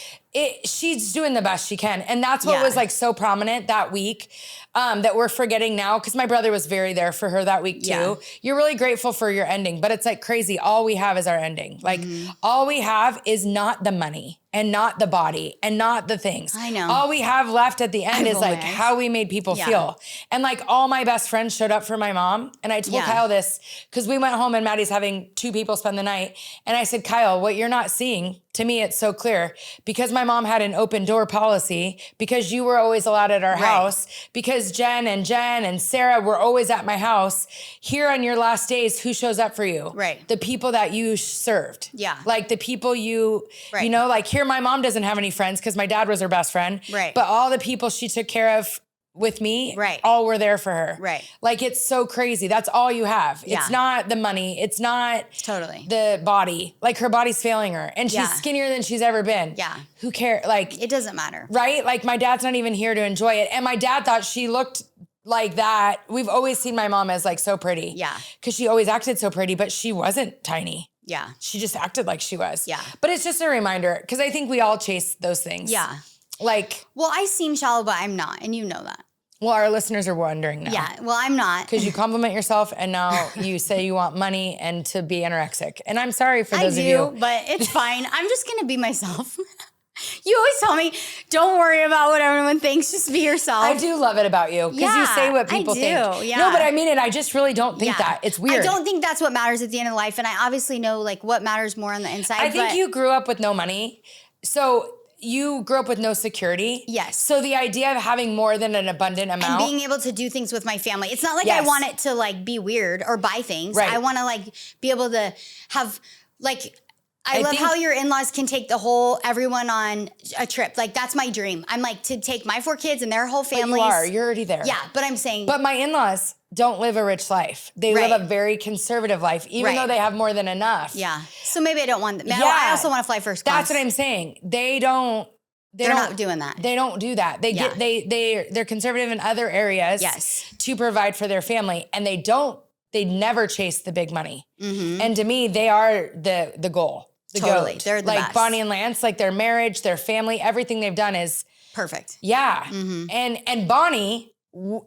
she's doing the best she can. And that's what Yeah. was like so prominent that week that we're forgetting now. Cause my brother was very there for her that week too. Yeah. You're really grateful for your ending, but it's like crazy. All we have is our ending. Like all we have is not the money and not the body and not the things. I know. All we have left at the end is roll my like eyes. how we made people Yeah. feel. And like all my best friends showed up for my mom. And I told Yeah. Kyle this because we went home and Maddie's having 2 people spend the night. And I said, Kyle, what you're not seeing, to me, it's so clear because my mom had an open door policy, because you were always allowed at our house, because Jen and Sarah were always at my house. Here on your last days, who shows up for you? Right. The people that you served. Yeah. Like the people you Right. know, like here, my mom doesn't have any friends because my dad was her best friend. Right. But all the people she took care of with me, Right. all were there for her. Right. Like it's so crazy. That's all you have. Yeah. It's not the money. It's not Totally. the body. Like her body's failing her and she's Yeah. skinnier than she's ever been. Yeah. Who cares? Like, It doesn't matter. right? Like my dad's not even here to enjoy it. And my dad thought she looked like that. We've always seen my mom as like so pretty. Yeah. Cause she always acted so pretty, but she wasn't tiny. Yeah. She just acted like she was. Yeah. But it's just a reminder because I think we all chase those things. Yeah. Like, Well, I seem shallow, but I'm not. And you know that. well, our listeners are wondering now. Yeah. Well, I'm not. Because you compliment yourself and now you say you want money and to be anorexic. And I'm sorry for those of you. But it's fine. I'm just going to be myself. You always tell me, don't worry about what everyone thinks. Just be yourself. I do love it about you because you Yeah, say what I people do, think. yeah. No, but I mean it. I just really don't think Yeah. that. It's weird. I don't think that's what matters at the end of life. And I obviously know like what matters more on the inside. I think but you grew up with no money. So you grew up with no security. Yes. So the idea of having more than an abundant and amount. being able to do things with my family. It's not like I Yes. want it to like be weird or buy things. Right. I want to like be able to have like, I love think- how your in-laws can take everyone on a trip. Like that's my dream. I'm like to take my 4 kids and their whole But families. you are. You're already there. Yeah, but I'm saying. But my in-laws don't live a rich life. They Right. live a very conservative life, even Right. though they have more than enough. yeah. So maybe I don't want them. Yeah. I also want to fly first class. That's what I'm saying. They don't. They're not doing that. They don't do that. They Yeah. they're conservative in other areas. Yes. To provide for their family, and they never chase the big money. Mm-hmm. And to me, they are the goal. The Totally. goat. They're the like best. Bonnie and Lance, like their marriage, their family, everything they've done is Perfect. yeah. Mm-hmm. And Bonnie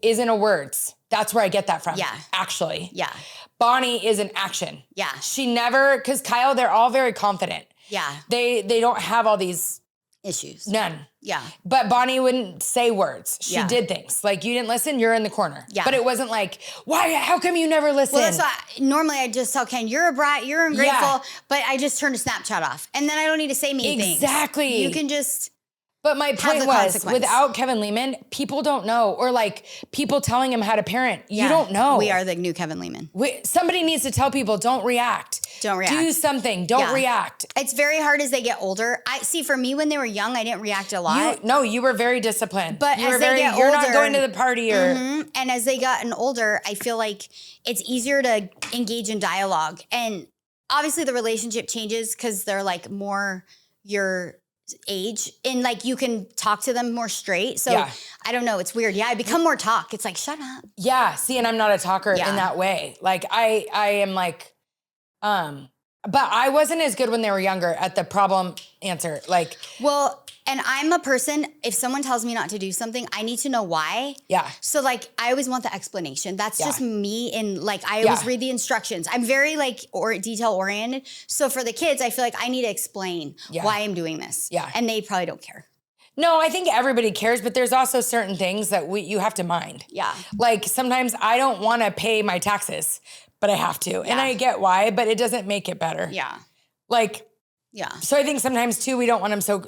isn't a words. That's where I get that from. Yeah. Actually. Yeah. Bonnie is an action. Yeah. She never, because Kyle, they're all very confident. Yeah. They don't have all these, Issues. none. Yeah. But Bonnie wouldn't say words. She Yeah. did things. Like you didn't listen, you're in the corner. Yeah. But it wasn't like, why, how come you never listen? Well, that's why normally I just tell Ken, you're a brat, you're ungrateful, Yeah. but I just turn a Snapchat off. And then I don't need to say mean things. Exactly. You can just, But my point the was, consequence. without Kevin Lehman, people don't know. Or like people telling him how to parent. You yeah, don't know. We are the new Kevin Lehman. Somebody needs to tell people, don't react. Don't react. Do something. Don't Yeah. react. It's very hard as they get older. I see for me when they were young, I didn't react a lot. You were very disciplined. But you as were they very, get you're not older- going to the party or Mhm. And as they gotten older, I feel like it's easier to engage in dialogue. And obviously the relationship changes because they're like more your age and like you can talk to them more straight. So Yeah. I don't know. It's weird. Yeah. I become more talk. It's like, shut up. yeah. See, and I'm not a talker Yeah. in that way. Like I am like, but I wasn't as good when they were younger at the problem answer. Like, Well, and I'm a person, if someone tells me not to do something, I need to know why. yeah. So like I always want the explanation. That's Yeah. just me and like I always Yeah. read the instructions. I'm very like detail oriented. So for the kids, I feel like I need to explain Yeah. why I'm doing this. Yeah. And they probably don't care. No, I think everybody cares, but there's also certain things that you have to mind. Yeah. Like sometimes I don't want to pay my taxes, but I have to. And Yeah. I get why, but it doesn't make it better. Yeah. Like, Yeah. so I think sometimes too, we don't want them so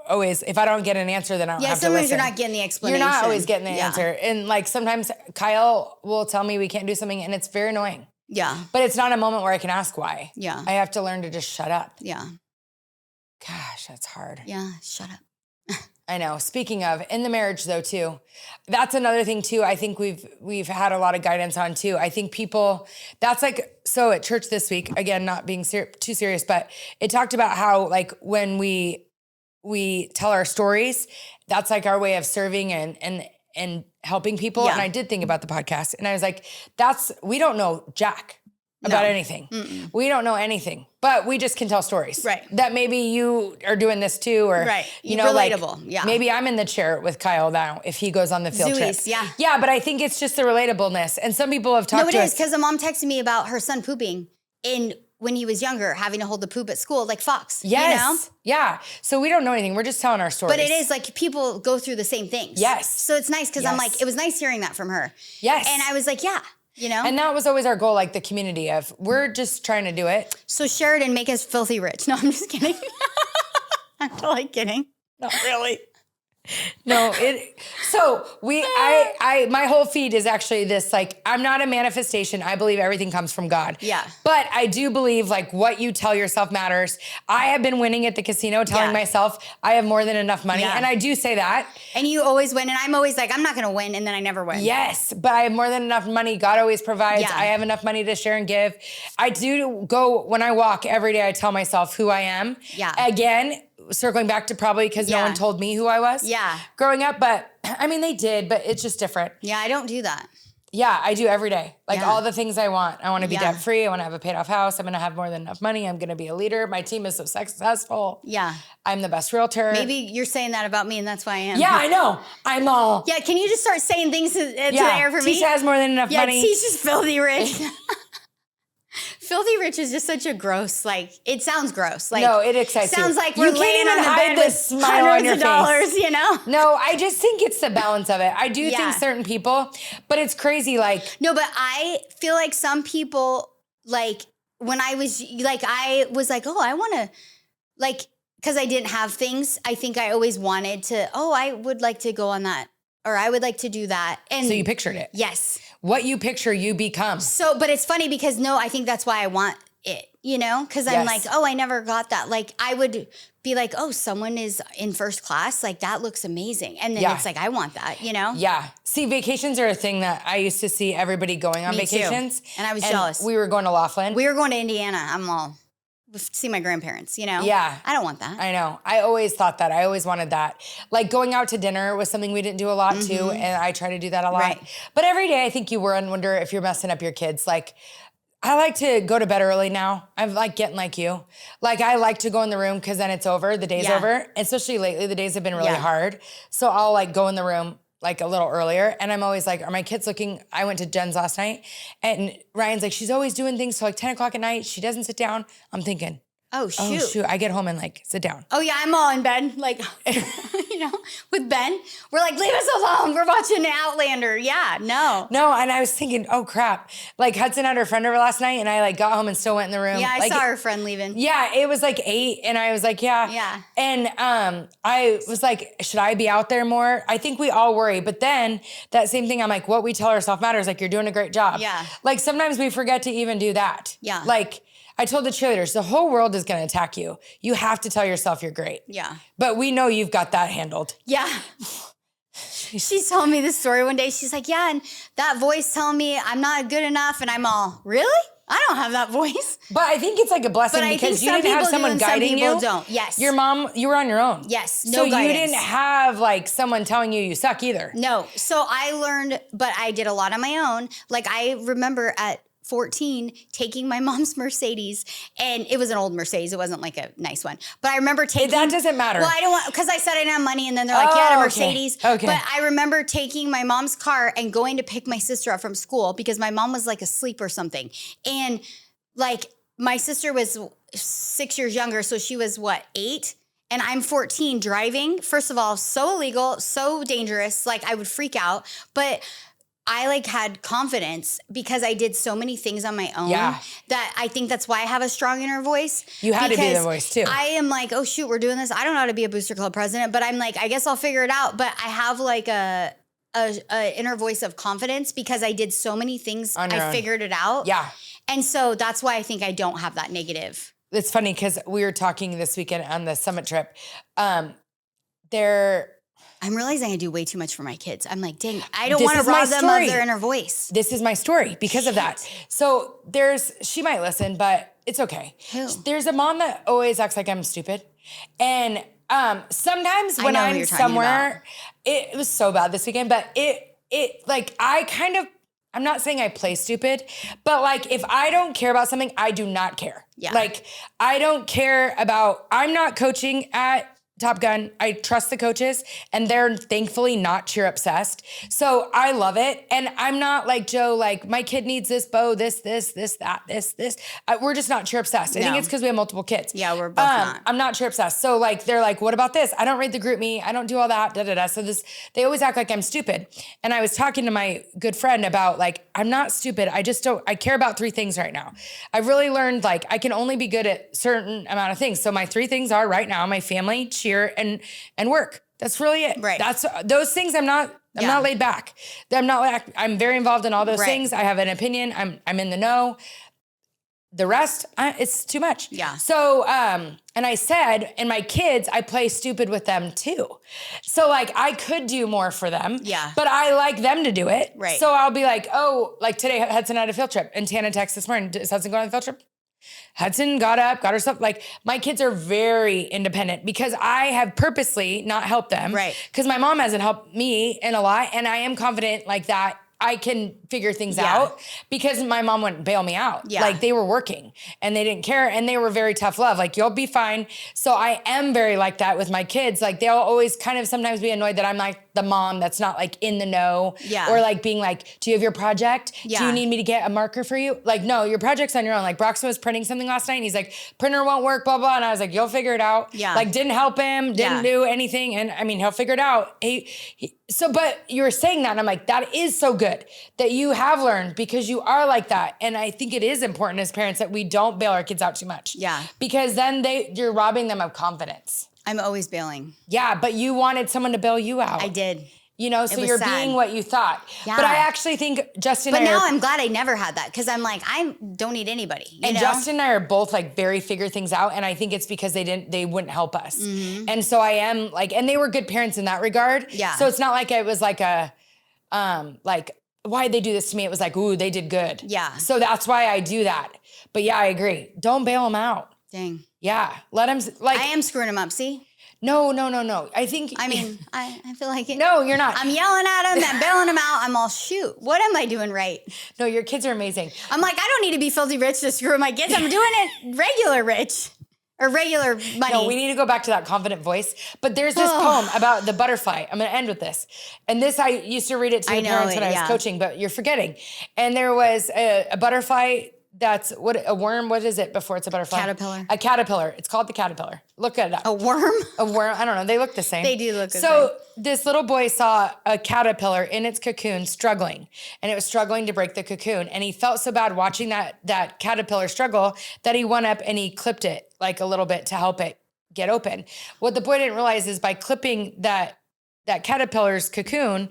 always, if I don't get an answer, then I don't Yeah. have to Sometimes listen. you're not getting the You're explanation. not always getting the Yeah. answer. And like sometimes Kyle will tell me we can't do something and it's very annoying, Yeah. but it's not a moment where I can ask why. Yeah. I have to learn to just shut up. Yeah. Gosh, that's hard. Yeah. Shut up. I know. Speaking of, in the marriage though too, that's another thing too. I think we've had a lot of guidance on too. I think people, that's like, so at church this week, again, not being too serious, but it talked about how like when we tell our stories, that's like our way of serving and helping people. Yeah. And I did think about the podcast and I was like, we don't know Jack. about No. anything. We don't know anything, but we just can tell stories. Right. That maybe you are doing this too, or, Right. you know, like Relatable, yeah. maybe I'm in the chair with Kyle now if he goes on the field trip. Zoomies, yeah. Yeah, but I think it's just the relatableness. And some people have talked No, it to is us. because a mom texted me about her son pooping when he was younger, having to hold the poop at school, like Fox. Yes. You know? Yeah. So we don't know anything. We're just telling our stories. But it is like people go through the same things. Yes. So it's nice because I'm Yes. like, it was nice hearing that from her. Yes. And I was like, yeah, you know? And that was always our goal, like the community of we're just trying to do it. So share it and make us filthy rich. No, I'm just kidding. I'm totally kidding. Not really. No, my whole feed is actually this, like, I'm not a manifestation. I believe everything comes from God. Yeah. But I do believe like what you tell yourself matters. I have been winning at the casino, telling Yeah. myself I have more than enough money. Yeah. And I do say that. And you always win. And I'm always like, I'm not going to win. And then I never win. Yes, but I have more than enough money. God always provides. Yeah. I have enough money to share and give. I do go, when I walk every day, I tell myself who I am. Yeah. Again, circling back to probably because no Yeah. one told me who I was. Yeah. Growing up, but I mean, they did, but it's just different. Yeah, I don't do that. Yeah, I do every day. Like Yeah. all the things I want. I want to be Yeah. debt free. I want to have a paid off house. I'm going to have more than enough money. I'm going to be a leader. My team is so successful. Yeah. I'm the best realtor. Maybe you're saying that about me and that's why I am. Yeah, I know. I'm all. Yeah, can you just start saying things to the air for me? Tisha has more than enough Yeah, money. Tisha's filthy rich. Filthy rich is just such a gross, like, it sounds gross. Like, No, it excites you. sounds like You we're can't laying even on the hide bed the with smile on hundreds your of face. dollars, you know? No, I just think it's the balance of it. I do Yeah. think certain people, but it's crazy. Like, No, but I feel like some people, like, when I was like, oh, I want to, like, because I didn't have things, I think I always wanted to, oh, I would like to go on that, or I would like to do that. And so you pictured it. yes. What you picture, you become. So, but it's funny because no, I think that's why I want it, you know? Because I'm Yes. like, oh, I never got that. Like, I would be like, oh, someone is in first class. Like, that looks amazing. And then Yeah. it's like, I want that, you know? Yeah. See, vacations are a thing that I used to see everybody going on Me too. vacations. And I was jealous. We were going to Laughlin. We were going to Indiana. I'm all, see my grandparents, you know? Yeah. I don't want that. I know. I always thought that. I always wanted that. Like going out to dinner was something we didn't do a lot too. And I try to do that a lot. Right. But every day I think you wonder if you're messing up your kids. Like, I like to go to bed early now. I'm like getting like you. Like I like to go in the room because then it's over. The day's Yeah. over. Especially lately, the days have been really Yeah. hard. So I'll like go in the room like a little earlier. And I'm always like, are my kids looking? I went to Jen's last night and Ryan's like, she's always doing things till like 10 o'clock at night. She doesn't sit down. I'm thinking, Oh, shoot. oh shoot. I get home and like sit down. Oh, yeah, I'm all in bed. Like, you know, with Ben, we're like, leave us alone. We're watching Outlander. Yeah, no. No, and I was thinking, oh crap. Like Hudson had her friend over last night and I like got home and still went in the room. Yeah, I like, saw her friend leaving. Yeah, it was like 8 and I was like, yeah. Yeah. And I was like, should I be out there more? I think we all worry. But then that same thing, I'm like, what we tell ourselves matters. Like, you're doing a great job. Yeah. Like sometimes we forget to even do that. Yeah. Like I told the cheerleaders, the whole world is going to attack you. You have to tell yourself you're great. Yeah. But we know you've got that handled. Yeah. She's telling me this story one day. She's like, yeah, and that voice telling me I'm not good enough. And I'm all, really? I don't have that voice. But I think it's like a blessing But I because think you some didn't have people do someone and some guiding people you. don't. Yes. Your mom, you were on your own. Yes, no So you guidance. didn't have like someone telling you suck either. No. So I learned, but I did a lot on my own. Like I remember at 14 taking my mom's Mercedes, and it was an old Mercedes. It wasn't like a nice one. But I remember taking— That doesn't matter. Well, I don't want— because I said I didn't have money, and then they're like, you had a Oh, okay. Mercedes. Okay. But I remember taking my mom's car and going to pick my sister up from school because my mom was like asleep or something. And like my sister was 6 years younger, so she was what, 8? And I'm 14 driving. First of all, so illegal, so dangerous. Like I would freak out. But I like had confidence because I did so many things on my own Yeah. that I think that's why I have a strong inner voice. You had to be the Because voice too. I am like, oh shoot, we're doing this. I don't know how to be a booster club president, but I'm like, I guess I'll figure it out. But I have like a inner voice of confidence because I did so many things. On your I own. figured it out. Yeah. And so that's why I think I don't have that negative. It's funny because we were talking this weekend on the summit trip. I'm realizing I do way too much for my kids. I'm like, dang, I don't This want to is my rob them story. of their inner voice. This is my story because of that. So she might listen, but it's okay. Who? There's a mom that always acts like I'm stupid. And sometimes I when know who I'm you're talking somewhere, it was so bad this weekend, but it like I I'm not saying I play stupid, but like if I don't care about something, I do not care. Yeah. Like I don't care about, I'm not coaching at Top Gun. I trust the coaches and they're thankfully not cheer obsessed. So I love it. And I'm not like Joe, like my kid needs this bow, this, that, this. We're just not cheer obsessed. I think it's because we have multiple kids. Yeah, we're both not. I'm not cheer obsessed. So like, they're like, what about this? I don't read the group me. I don't do all that, So they always act like I'm stupid. And I was talking to my good friend about like, I'm not stupid. I care about 3 things right now. I've really learned like I can only be good at certain amount of things. So my 3 things are right now, my family, cheer, and work. That's really it. Right. That's those things. I'm not laid back. I'm very involved in all those things. I have an opinion. I'm in the know. The rest, it's too much. Yeah. So, and I said, and my kids, I play stupid with them too. So like I could do more for them. Yeah. But I like them to do it. Right. So I'll be like, oh, like today Hudson had a field trip and Tana texted this morning, is Hudson going on the field trip? Hudson got up, got her stuff. Like my kids are very independent because I have purposely not helped them. Right. Because my mom hasn't helped me in a lot. And I am confident like that I can figure things out because my mom wouldn't bail me out. Yeah. Like they were working and they didn't care and they were very tough love. Like you'll be fine. So I am very like that with my kids. Like they'll always kind of sometimes be annoyed that I'm like the mom that's not like in the know. Yeah. Or like being like, do you have your project? Yeah. Do you need me to get a marker for you? Like, no, your project's on your own. Like Broxton was printing something last night and he's like, printer won't work, blah, blah. And I was like, you'll figure it out. Yeah. Like didn't help him, didn't do anything. And I mean, he'll figure it out. But you were saying that and I'm like, that is so good that you have learned because you are like that. And I think it is important as parents that we don't bail our kids out too much. Yeah. Because then you're robbing them of confidence. I'm always bailing. Yeah, but you wanted someone to bail you out. I did. You know, so was you're sad. being what you thought. Yeah. But I actually think Justin But and I now are, I'm glad I never had that because I'm like, I don't need anybody. You know? Justin and I are both like very figure things out. And I think it's because they wouldn't help us. Mm-hmm. And so I am like, and they were good parents in that regard. Yeah. So it's not like it was like like, why'd they do this to me? It was like, ooh, they did good. Yeah. So that's why I do that. But yeah, I agree. Don't bail them out. Dang. Yeah. Let them like. I am screwing them up, see? No. I mean, I feel like it. No, you're not. I'm yelling at them, I'm bailing them out. I'm all, shoot, what am I doing right? No, your kids are amazing. I'm like, I don't need to be filthy rich to screw my kids. I'm doing it regular rich or regular money. No, we need to go back to that confident voice. But there's this poem about the butterfly. I'm going to end with this. And this, I used to read it to the parents when I was coaching, but you're forgetting. And there was a butterfly that's a worm. What is it before it's a butterfly? Caterpillar. A caterpillar. It's called the caterpillar. Look it up. A worm? A worm. I don't know. They look the same. They do look the So this little boy saw a caterpillar in its cocoon struggling, and it was struggling to break the cocoon. And he felt so bad watching that caterpillar struggle that he went up and he clipped it like a little bit to help it get open. What the boy didn't realize is by clipping that caterpillar's cocoon,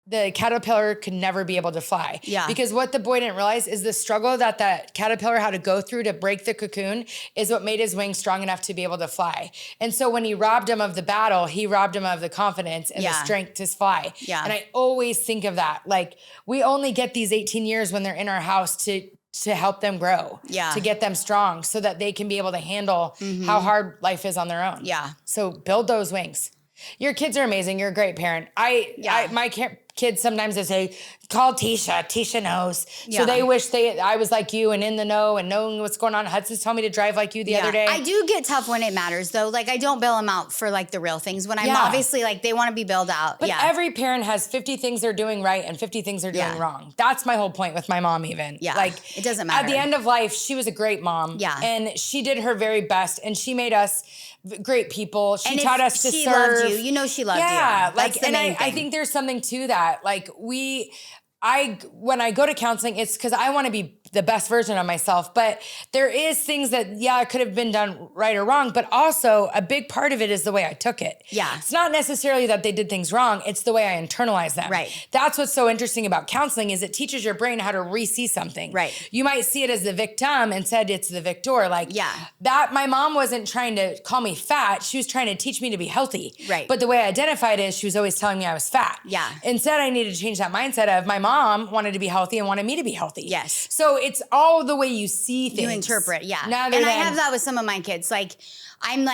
the caterpillar could never be able to fly. Yeah. Because what the boy didn't realize is the struggle that caterpillar had to go through to break the cocoon is what made his wings strong enough to be able to fly. And so when he robbed him of the battle, he robbed him of the confidence and the strength to fly. Yeah. And I always think of that. Like we only get these 18 years when they're in our house to help them grow, to get them strong so that they can be able to handle how hard life is on their own. Yeah. So build those wings. Your kids are amazing. You're a great parent. My kids sometimes they say, call Tisha. Tisha knows. Yeah. So they wish I was like you and in the know and knowing what's going on. Hudson's telling me to drive like you the other day. I do get tough when it matters though. Like I don't bail them out for like the real things when I'm obviously like they want to be bailed out. But every parent has 50 things they're doing right and 50 things they're doing wrong. That's my whole point with my mom even. Yeah. Like it doesn't matter. At the end of life, she was a great mom. Yeah. And she did her very best and she made us great people. She and taught us to she serve. Loved you. You know she loved you. Yeah, That's the main thing. I think there's something to that. Like when I go to counseling, it's because I want to be the best version of myself. But there is things that, could have been done right or wrong. But also a big part of it is the way I took it. Yeah. It's not necessarily that they did things wrong. It's the way I internalize them. Right. That's what's so interesting about counseling is it teaches your brain how to re-see something. Right. You might see it as the victim instead it's the victor. Like that my mom wasn't trying to call me fat. She was trying to teach me to be healthy. Right. But the way I identified it is she was always telling me I was fat. Yeah. Instead, I needed to change that mindset of my mom wanted to be healthy and wanted me to be healthy. Yes. So it's all the way you see things. You interpret, I have that with some of my kids. Like, I'm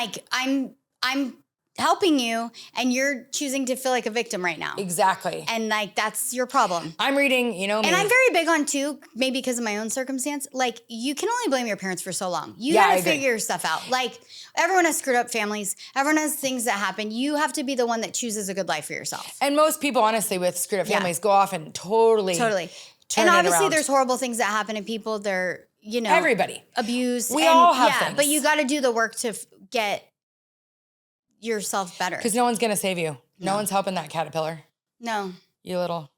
helping you, and you're choosing to feel like a victim right now. Exactly. And like, that's your problem. I'm reading, me. And I'm very big on too, maybe because of my own circumstance, like you can only blame your parents for so long. You I gotta agree. figure your stuff out. Like everyone has screwed up families. Everyone has things that happen. You have to be the one that chooses a good life for yourself. And most people, honestly, with screwed up Yeah. families go off and totally. And obviously there's horrible things that happen to people. They're, everybody. Abused. We all have things. But you gotta do the work to get yourself better. Because no one's going to save you. No one's helping that caterpillar. No. You little.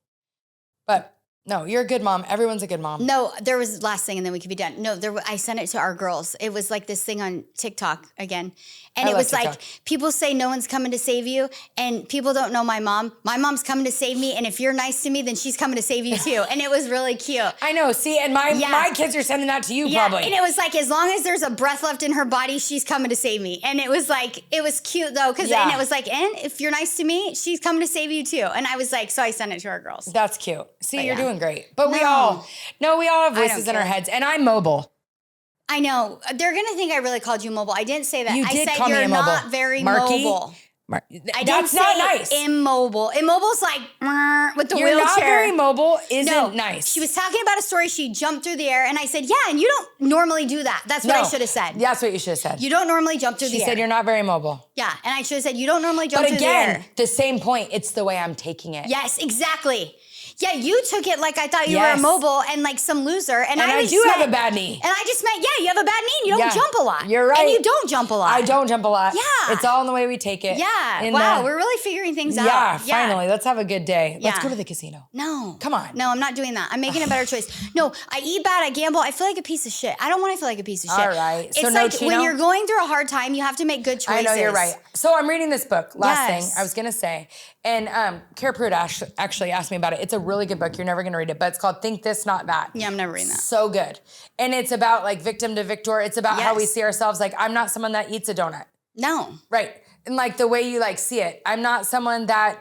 But no, you're a good mom. Everyone's a good mom. No, there was last thing and then we could be done. No, I sent it to our girls. It was like this thing on TikTok again. And I it love was TikTok. like, people say no one's coming to save you. And people don't know my mom. My mom's coming to save me. And if you're nice to me, then she's coming to save you too. And it was really cute. I know. See, and my kids are sending that to you probably. And it was like, as long as there's a breath left in her body, she's coming to save me. And it was like, it was cute though. And it was like, and if you're nice to me, she's coming to save you too. And I was like, so I sent it to our girls. That's cute. See, But you're yeah. doing great. But we all have I voices don't in our care. heads. And I'm mobile. I know. They're going to think I really called you mobile. I didn't say that. You I did said call me you're immobile. not very Marky? mobile. I That's didn't not say nice. immobile. Immobile's like with the You're wheelchair. not very mobile isn't No, nice. She was talking about a story. She jumped through the air, and I said, "Yeah, and you don't normally do that." That's what I should have said. That's what you should have said. You don't normally jump through the She air. said you're not very mobile. Yeah, and I should have said you don't normally jump But through the air. again, the same point. It's the way I'm taking it. Yes, exactly. Yeah, you took it like I thought you Yes. were immobile and like some loser. And I just do have meant- a bad knee. And I just meant, yeah, you have a bad knee and you don't Yeah. jump a lot. You're right. And you don't jump a lot. I don't jump a lot. Yeah. It's all in the way we take it. Yeah. Wow, we're really figuring things out. Yeah, finally. Let's have a good day. Let's Yeah. go to the casino. No. Come on. No, I'm not doing that. I'm making a better choice. No, I eat bad, I gamble, I feel like a piece of shit. I don't want to feel like a piece of shit. All right. So It's no like Chino? when you're going through a hard time, you have to make good choices. I know, you're right. So I'm reading this book. Last Yes. thing I was going to say. And Kara Pruitt actually asked me about it. It's a really good book. You're never going to read it. But it's called Think This, Not That. Yeah, I'm never reading that. So good. And it's about like victim to victor. It's about how we Yes. see ourselves. Like, I'm not someone that eats a donut. No. Right. And like the way you like see it. I'm not someone that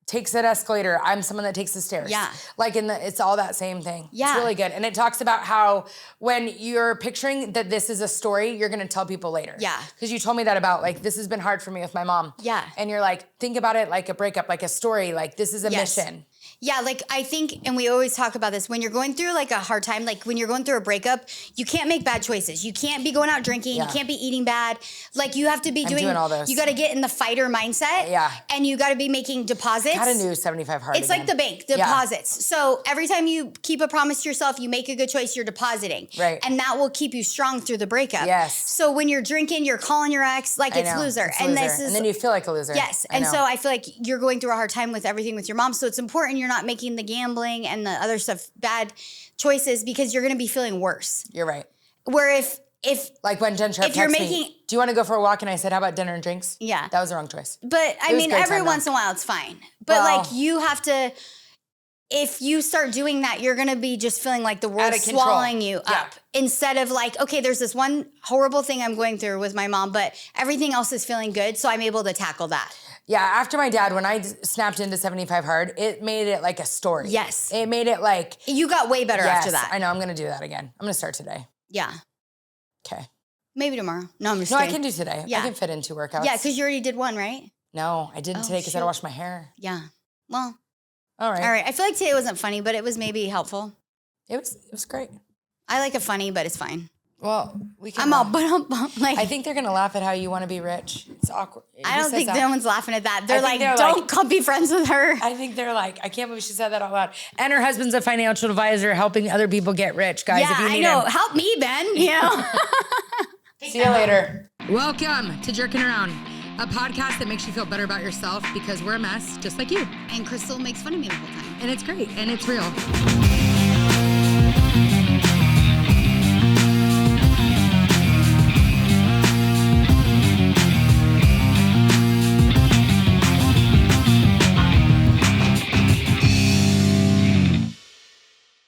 takes an escalator. I'm someone that takes the stairs. Yeah. Like it's all that same thing. Yeah. It's really good. And it talks about how when you're picturing that this is a story, you're going to tell people later. Yeah. Because you told me that about like, this has been hard for me with my mom. Yeah. And you're like, think about it like a breakup, like a story. Like this is a Yes. mission. Yeah, like I think, and we always talk about this, when you're going through like a hard time, like when you're going through a breakup, you can't make bad choices. You can't be going out drinking. Yeah. You can't be eating bad. Like you have to be doing all those. You got to get in the fighter mindset. Yeah. And you got to be making deposits. Got a new 75 hard It's like the bank, deposits. So every time you keep a promise to yourself, you make a good choice, you're depositing. Right. And that will keep you strong through the breakup. Yes. So when you're drinking, you're calling your ex, like it's loser. It's and loser. this is And then you feel like a loser. Yes. I And know. so I feel like you're going through a hard time with everything with your mom. So it's important you're not making the gambling and the other stuff, bad choices, because you're going to be feeling worse. You're right. Where if Like when Jen Sharp If you're texted making- me, do you want to go for a walk? And I said, how about dinner and drinks? Yeah. That was the wrong choice. but I It was mean, great every time, once though. in a while it's fine. But Well- like you have to, if you start doing that, you're going to be just feeling like the Out world's of control. swallowing you Yeah. up. Instead of like, okay, there's this one horrible thing I'm going through with my mom, but everything else is feeling good. So I'm able to tackle that. Yeah, after my dad, when I snapped into 75 hard, it made it like a story. Yes. It made it like, You got way better yes, after that. I know, I'm going to do that again. I'm going to start today. Yeah. Okay. Maybe tomorrow. No, I'm just No, I kidding. can do today. Yeah. I can fit in 2 workouts. Yeah, because you already did one, right? No, I didn't Oh, today because I had to shoot. wash my hair. Yeah. Well, All right. all right. I feel like today wasn't funny, but it was maybe helpful. It was great. I like it funny, but it's fine. Well, we can. I'm all like. I think they're going to laugh at how you want to be rich. It's awkward. I Who don't says think that? no one's laughing at that. They're think like, they're don't like- come be friends with her. I think they're like, I can't believe she said that out loud. And her husband's a financial advisor helping other people get rich, guys. Yeah, if you I need know. him. Help me, Ben. You know. See you later. Welcome to Jerking Around, a podcast that makes you feel better about yourself because we're a mess, just like you. And Crystal makes fun of me the whole time. And it's great and it's real.